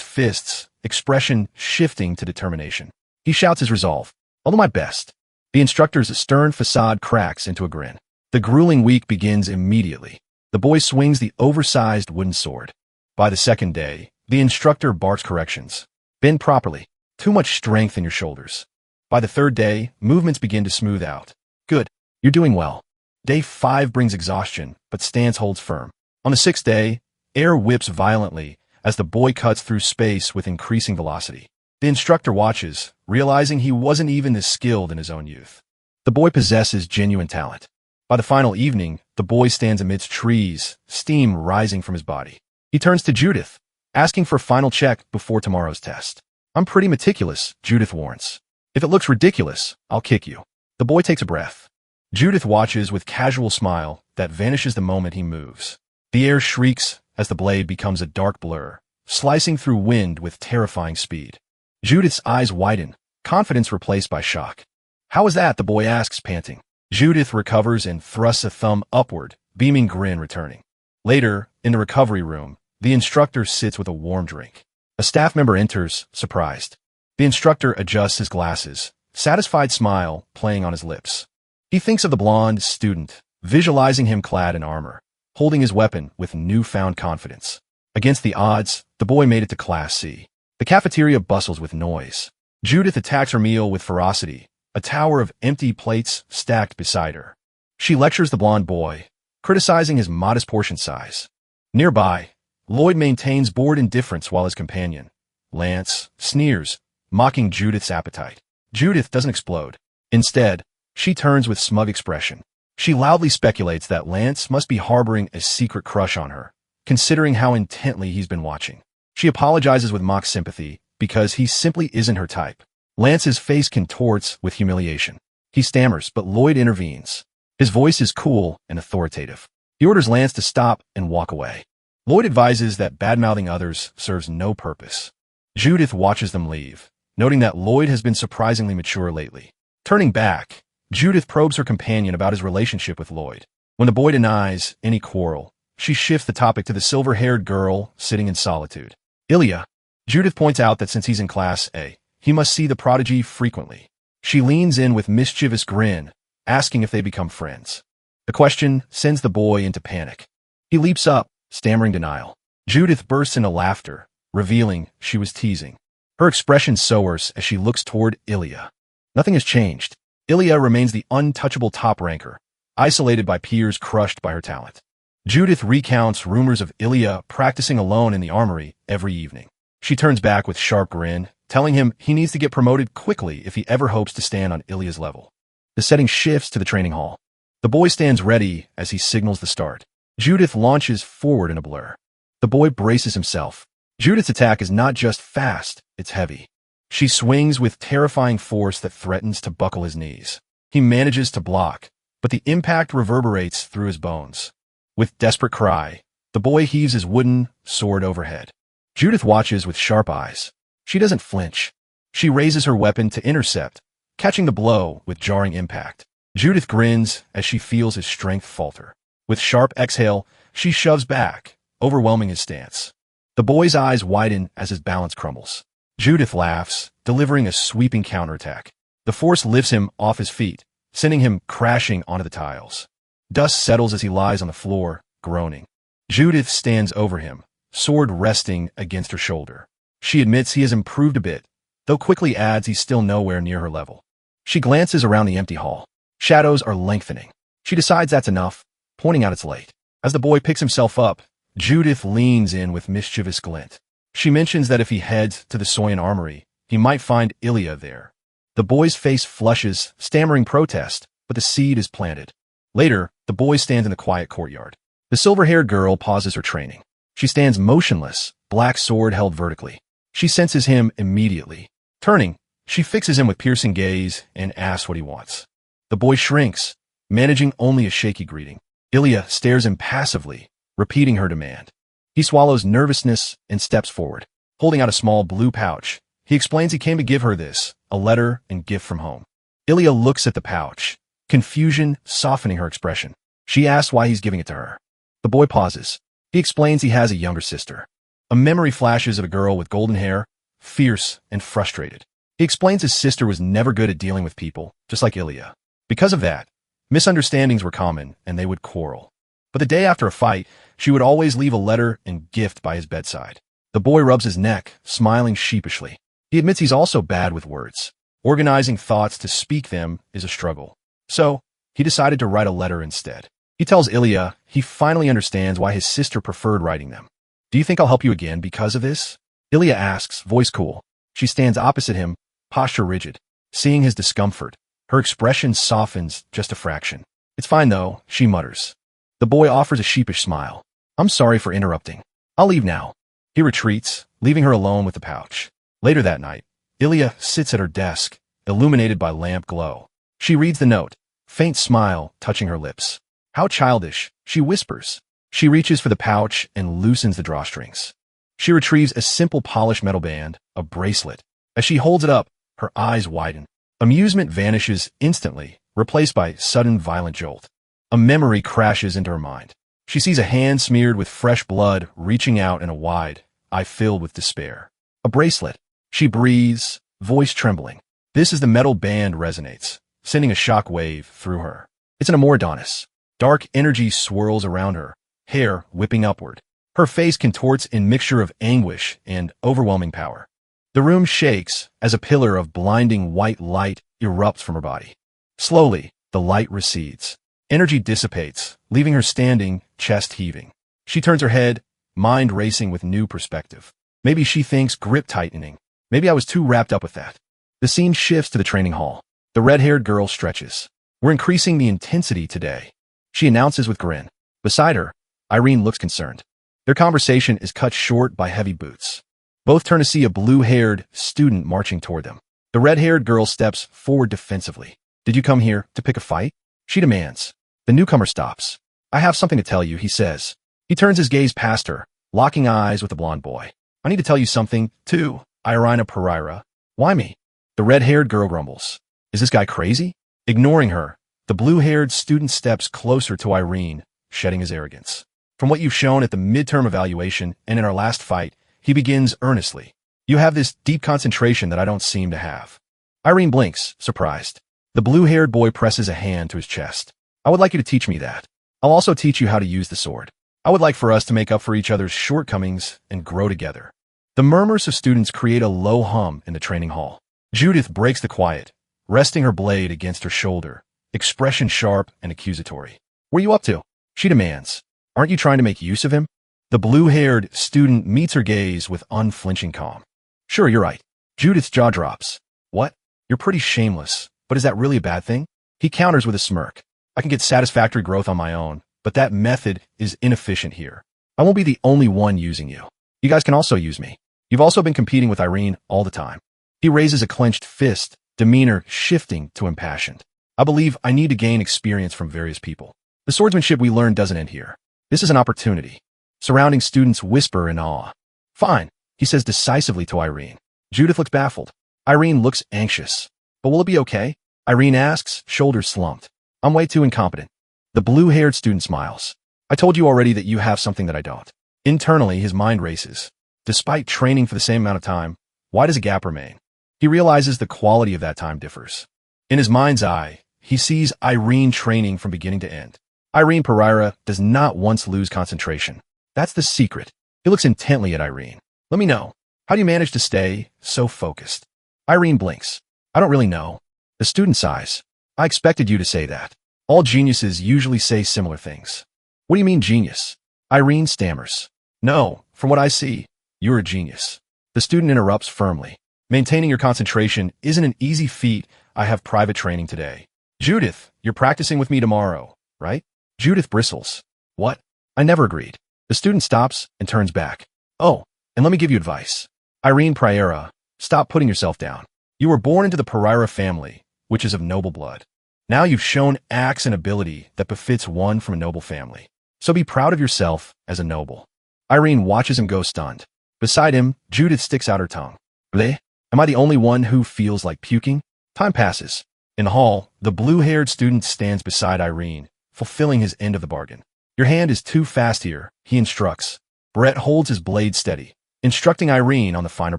fists, expression shifting to determination. He shouts his resolve. I'll do my best. The instructor's stern facade cracks into a grin. The grueling week begins immediately. The boy swings the oversized wooden sword. By the second day, the instructor barks corrections. Bend properly. Too much strength in your shoulders. By the third day, movements begin to smooth out. Good. You're doing well. Day 5 brings exhaustion, but stance holds firm. On the 6th day, air whips violently as the boy cuts through space with increasing velocity. The instructor watches, realizing he wasn't even as skilled in his own youth. The boy possesses genuine talent. By the final evening, the boy stands amidst trees, steam rising from his body. He turns to Judith, asking for a final check before tomorrow's test. I'm pretty meticulous, Judith warns. If it looks ridiculous, I'll kick you. The boy takes a breath. Judith watches with casual smile that vanishes the moment he moves. The air shrieks as the blade becomes a dark blur, slicing through wind with terrifying speed. Judith's eyes widen, confidence replaced by shock. How is that? The boy asks, panting. Judith recovers and thrusts a thumb upward, beaming grin returning. Later, in the recovery room, the instructor sits with a warm drink. A staff member enters, surprised. The instructor adjusts his glasses, satisfied smile playing on his lips. He thinks of the blonde student, visualizing him clad in armor, holding his weapon with newfound confidence. Against the odds, the boy made it to Class C. The cafeteria bustles with noise. Judith attacks her meal with ferocity, a tower of empty plates stacked beside her. She lectures the blonde boy, criticizing his modest portion size. Nearby, Lloyd maintains bored indifference while his companion, Lance, sneers, mocking Judith's appetite. Judith doesn't explode. Instead, she turns with smug expression. She loudly speculates that Lance must be harboring a secret crush on her, considering how intently he's been watching. She apologizes with mock sympathy because he simply isn't her type. Lance's face contorts with humiliation. He stammers, but Lloyd intervenes. His voice is cool and authoritative. He orders Lance to stop and walk away. Lloyd advises that bad-mouthing others serves no purpose. Judith watches them leave, noting that Lloyd has been surprisingly mature lately. Turning back, Judith probes her companion about his relationship with Lloyd. When the boy denies any quarrel, she shifts the topic to the silver-haired girl sitting in solitude. Ilya. Judith points out that since he's in Class A, he must see the prodigy frequently. She leans in with mischievous grin, asking if they become friends. The question sends the boy into panic. He leaps up, stammering denial. Judith bursts into laughter, revealing she was teasing. Her expression sours as she looks toward Ilya. Nothing has changed. Ilya remains the untouchable top ranker, isolated by peers crushed by her talent. Judith recounts rumors of Ilya practicing alone in the armory every evening. She turns back with sharp grin, telling him he needs to get promoted quickly if he ever hopes to stand on Ilya's level. The setting shifts to the training hall. The boy stands ready as he signals the start. Judith launches forward in a blur. The boy braces himself. Judith's attack is not just fast, it's heavy. She swings with terrifying force that threatens to buckle his knees. He manages to block, but the impact reverberates through his bones. With desperate cry, the boy heaves his wooden sword overhead. Judith watches with sharp eyes. She doesn't flinch. She raises her weapon to intercept, catching the blow with jarring impact. Judith grins as she feels his strength falter. With sharp exhale, she shoves back, overwhelming his stance. The boy's eyes widen as his balance crumbles. Judith laughs, delivering a sweeping counterattack. The force lifts him off his feet, sending him crashing onto the tiles. Dust settles as he lies on the floor, groaning. Judith stands over him, sword resting against her shoulder. She admits he has improved a bit, though quickly adds he's still nowhere near her level. She glances around the empty hall. Shadows are lengthening. She decides that's enough, pointing out it's late. As the boy picks himself up, Judith leans in with mischievous glint. She mentions that if he heads to the Soyan armory, he might find Ilya there. The boy's face flushes, stammering protest, but the seed is planted. Later, the boy stands in the quiet courtyard. The silver-haired girl pauses her training. She stands motionless, black sword held vertically. She senses him immediately. Turning, she fixes him with piercing gaze and asks what he wants. The boy shrinks, managing only a shaky greeting. Ilya stares impassively, repeating her demand. He swallows nervousness and steps forward. Holding out a small blue pouch, he explains he came to give her this, a letter and gift from home. Ilya looks at the pouch, confusion softening her expression. She asks why he's giving it to her. The boy pauses. He explains he has a younger sister. A memory flashes of a girl with golden hair, fierce and frustrated. He explains his sister was never good at dealing with people, just like Ilya. Because of that, misunderstandings were common and they would quarrel. But the day after a fight, she would always leave a letter and gift by his bedside. The boy rubs his neck, smiling sheepishly. He admits he's also bad with words. Organizing thoughts to speak them is a struggle. So, he decided to write a letter instead. He tells Ilya he finally understands why his sister preferred writing them. Do you think I'll help you again because of this? Ilya asks, voice cool. She stands opposite him, posture rigid. Seeing his discomfort, her expression softens just a fraction. It's fine though, she mutters. The boy offers a sheepish smile. I'm sorry for interrupting. I'll leave now. He retreats, leaving her alone with the pouch. Later that night, Ilya sits at her desk, illuminated by lamp glow. She reads the note, faint smile touching her lips. How childish, she whispers. She reaches for the pouch and loosens the drawstrings. She retrieves a simple polished metal band, a bracelet. As she holds it up, her eyes widen. Amusement vanishes instantly, replaced by sudden violent jolt. A memory crashes into her mind. She sees a hand smeared with fresh blood reaching out in a wide eye filled with despair. A bracelet. She breathes, voice trembling. This is the metal band resonates, sending a shock wave through her. It's an Amoridonus. Dark energy swirls around her, hair whipping upward. Her face contorts in mixture of anguish and overwhelming power. The room shakes as a pillar of blinding white light erupts from her body. Slowly, the light recedes. Energy dissipates, leaving her standing, chest heaving. She turns her head, mind racing with new perspective. Maybe she thinks grip tightening. Maybe I was too wrapped up with that. The scene shifts to the training hall. The red-haired girl stretches. We're increasing the intensity today, she announces with grin. Beside her, Irene looks concerned. Their conversation is cut short by heavy boots. Both turn to see a blue-haired student marching toward them. The red-haired girl steps forward defensively. Did you come here to pick a fight? She demands. The newcomer stops. I have something to tell you, he says. He turns his gaze past her, locking eyes with the blonde boy. I need to tell you something, too, Irina Pereira. Why me? The red-haired girl grumbles. Is this guy crazy? Ignoring her, the blue-haired student steps closer to Irene, shedding his arrogance. From what you've shown at the midterm evaluation and in our last fight, he begins earnestly. You have this deep concentration that I don't seem to have. Irene blinks, surprised. The blue-haired boy presses a hand to his chest. I would like you to teach me that. I'll also teach you how to use the sword. I would like for us to make up for each other's shortcomings and grow together. The murmurs of students create a low hum in the training hall. Judith breaks the quiet, resting her blade against her shoulder, expression sharp and accusatory. What are you up to? She demands. Aren't you trying to make use of him? The blue-haired student meets her gaze with unflinching calm. Sure, you're right. Judith's jaw drops. What? You're pretty shameless, but is that really a bad thing? He counters with a smirk. I can get satisfactory growth on my own, but that method is inefficient here. I won't be the only one using you. You guys can also use me. You've also been competing with Irene all the time. He raises a clenched fist, demeanor shifting to impassioned. I believe I need to gain experience from various people. The swordsmanship we learned doesn't end here. This is an opportunity. Surrounding students whisper in awe. Fine, he says decisively to Irene. Judith looks baffled. Irene looks anxious. But will it be okay? Irene asks, shoulders slumped. I'm way too incompetent. The blue-haired student smiles. I told you already that you have something that I don't. Internally, his mind races. Despite training for the same amount of time, why does a gap remain? He realizes the quality of that time differs. In his mind's eye, he sees Irene training from beginning to end. Irene Pereira does not once lose concentration. That's the secret. He looks intently at Irene. Let me know. How do you manage to stay so focused? Irene blinks. I don't really know. The student sighs. I expected you to say that. All geniuses usually say similar things. What do you mean genius? Irene stammers. No, from what I see, you're a genius. The student interrupts firmly. Maintaining your concentration isn't an easy feat. I have private training today. Judith, you're practicing with me tomorrow, right? Judith bristles. What? I never agreed. The student stops and turns back. Oh, and let me give you advice. Irene Pereira, stop putting yourself down. You were born into the Pereira family, which is of noble blood. Now you've shown acts and ability that befits one from a noble family. So be proud of yourself as a noble. Irene watches him go stunned. Beside him, Judith sticks out her tongue. Bleh? Am I the only one who feels like puking? Time passes. In the hall, the blue-haired student stands beside Irene, fulfilling his end of the bargain. Your hand is too fast here, he instructs. Brett holds his blade steady, instructing Irene on the finer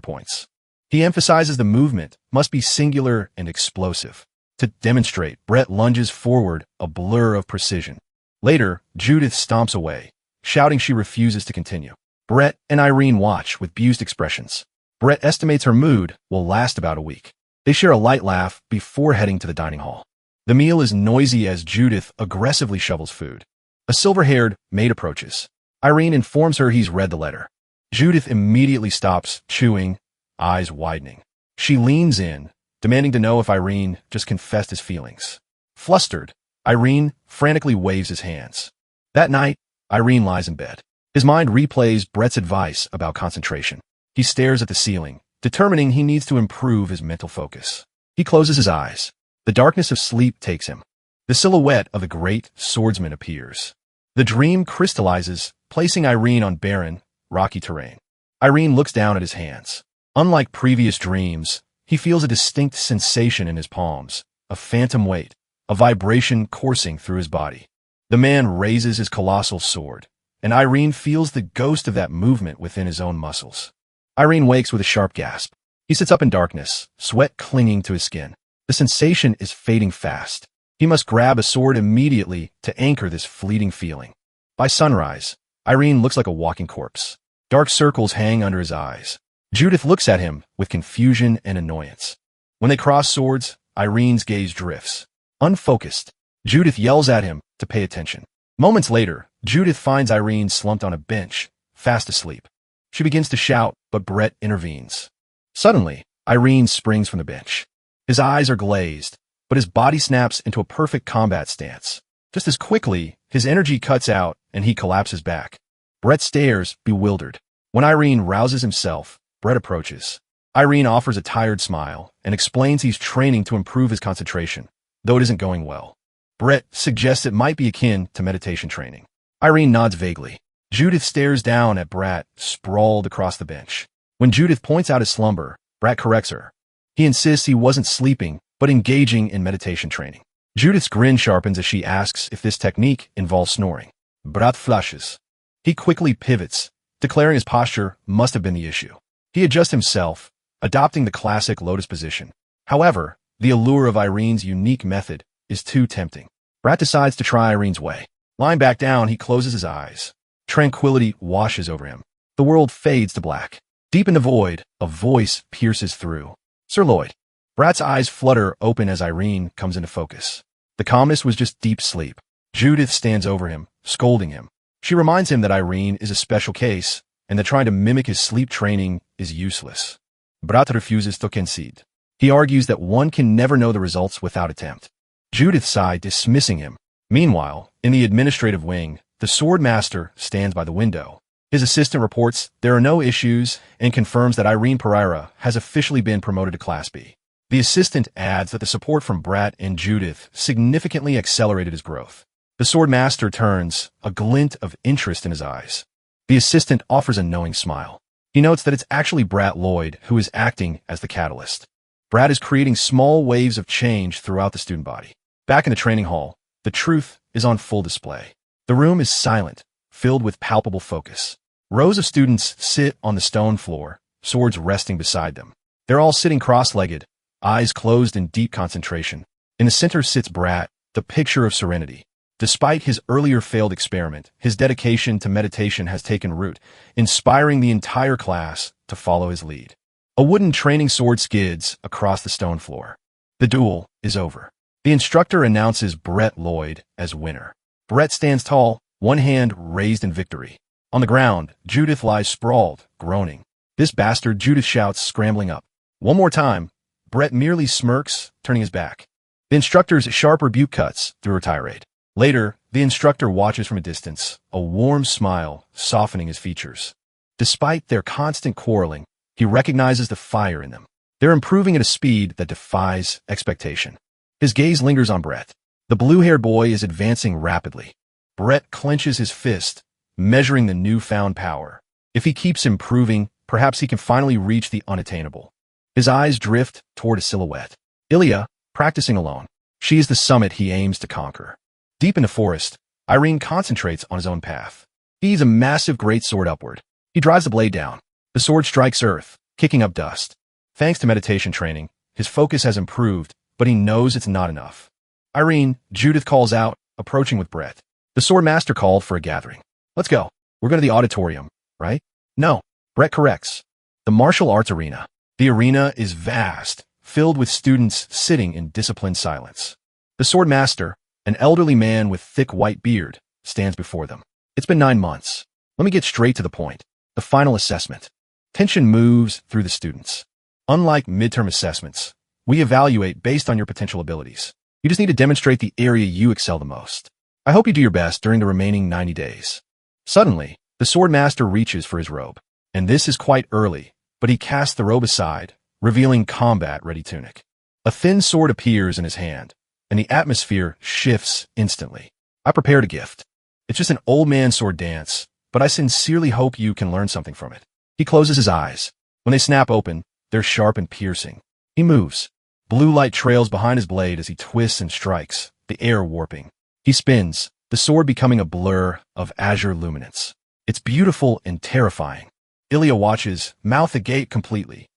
points. He emphasizes the movement must be singular and explosive. To demonstrate, Brett lunges forward, a blur of precision. Later, Judith stomps away, shouting she refuses to continue. Brett and Irene watch with bemused expressions. Brett estimates her mood will last about a week. They share a light laugh before heading to the dining hall. The meal is noisy as Judith aggressively shovels food. A silver-haired maid approaches. Irene informs her he's read the letter. Judith immediately stops chewing, eyes widening. She leans in, demanding to know if Irene just confessed his feelings. Flustered, Irene frantically waves his hands. That night, Irene lies in bed. His mind replays Brett's advice about concentration. He stares at the ceiling, determining he needs to improve his mental focus. He closes his eyes. The darkness of sleep takes him. The silhouette of the great swordsman appears. The dream crystallizes, placing Irene on barren, rocky terrain. Irene looks down at his hands. Unlike previous dreams, he feels a distinct sensation in his palms, a phantom weight, a vibration coursing through his body. The man raises his colossal sword, and Irene feels the ghost of that movement within his own muscles. Irene wakes with a sharp gasp. He sits up in darkness, sweat clinging to his skin. The The sensation is fading fast. He must grab a sword immediately to anchor this fleeting feeling. By sunrise, Irene looks like a walking corpse. Dark circles hang under his eyes. Judith looks at him with confusion and annoyance. When they cross swords, Irene's gaze drifts. Unfocused, Judith yells at him to pay attention. Moments later, Judith finds Irene slumped on a bench, fast asleep. She begins to shout, but Brett intervenes. Suddenly, Irene springs from the bench. His eyes are glazed, but his body snaps into a perfect combat stance. Just as quickly, his energy cuts out and he collapses back. Brett stares, bewildered. When Irene rouses himself, Brett approaches. Irene offers a tired smile and explains he's training to improve his concentration, though it isn't going well. Brett suggests it might be akin to meditation training. Irene nods vaguely. Judith stares down at Brett, sprawled across the bench. When Judith points out his slumber, Brett corrects her. He insists he wasn't sleeping, but engaging in meditation training. Judith's grin sharpens as she asks if this technique involves snoring. Brett flushes. He quickly pivots, declaring his posture must have been the issue. He adjusts himself, adopting the classic lotus position. However, the allure of Irene's unique method is too tempting. Brett decides to try Irene's way. Lying back down, he closes his eyes. Tranquility washes over him. The world fades to black. Deep in the void, a voice pierces through. Sir Lloyd. Brett's eyes flutter open as Irene comes into focus. The calmness was just deep sleep. Judith stands over him, scolding him. She reminds him that Irene is a special case and that trying to mimic his sleep training is useless. Brett refuses to concede. He argues that one can never know the results without attempt. Judith sighed, dismissing him. Meanwhile, in the administrative wing, the sword master stands by the window. His assistant reports there are no issues and confirms that Irene Pereira has officially been promoted to Class B. The assistant adds that the support from Brett and Judith significantly accelerated his growth. The sword master turns, a glint of interest in his eyes. The assistant offers a knowing smile. He notes that it's actually Brett Lloyd who is acting as the catalyst. Brett is creating small waves of change throughout the student body. Back in the training hall, the truth is on full display. The room is silent, filled with palpable focus. Rows of students sit on the stone floor, swords resting beside them. They're all sitting cross-legged, eyes closed in deep concentration. In the center sits Brett, the picture of serenity. Despite his earlier failed experiment, his dedication to meditation has taken root, inspiring the entire class to follow his lead. A wooden training sword skids across the stone floor. The duel is over. The instructor announces Brett Lloyd as winner. Brett stands tall, one hand raised in victory. On the ground, Judith lies sprawled, groaning. This bastard, Judith shouts, scrambling up. One more time. Brett merely smirks, turning his back. The instructor's sharp rebuke cuts through her tirade. Later, the instructor watches from a distance, a warm smile softening his features. Despite their constant quarreling, he recognizes the fire in them. They're improving at a speed that defies expectation. His gaze lingers on Brett. The blue-haired boy is advancing rapidly. Brett clenches his fist, measuring the newfound power. If he keeps improving, perhaps he can finally reach the unattainable. His eyes drift toward a silhouette. Ilya, practicing alone. She is the summit he aims to conquer. Deep in the forest, Irene concentrates on his own path. He's a massive greatsword upward. He drives the blade down. The sword strikes earth, kicking up dust. Thanks to meditation training, his focus has improved, but he knows it's not enough. Irene, Judith calls out, approaching with Brett. The sword master called for a gathering. Let's go. We're going to the auditorium, right? No. Brett corrects. The martial arts arena. The arena is vast, filled with students sitting in disciplined silence. The sword master, an elderly man with thick white beard, stands before them. It's been 9 months. Let me get straight to the point. The final assessment. Tension moves through the students. Unlike midterm assessments, we evaluate based on your potential abilities. You just need to demonstrate the area you excel the most. I hope you do your best during the remaining 90 days. Suddenly, the sword master reaches for his robe. And this is quite early, but he casts the robe aside, revealing combat-ready tunic. A thin sword appears in his hand, and the atmosphere shifts instantly. I prepared a gift. It's just an old man sword dance, but I sincerely hope you can learn something from it. He closes his eyes. When they snap open, they're sharp and piercing. He moves. Blue light trails behind his blade as he twists and strikes, the air warping. He spins, the sword becoming a blur of azure luminance. It's beautiful and terrifying. Ilya watches, mouth agape completely.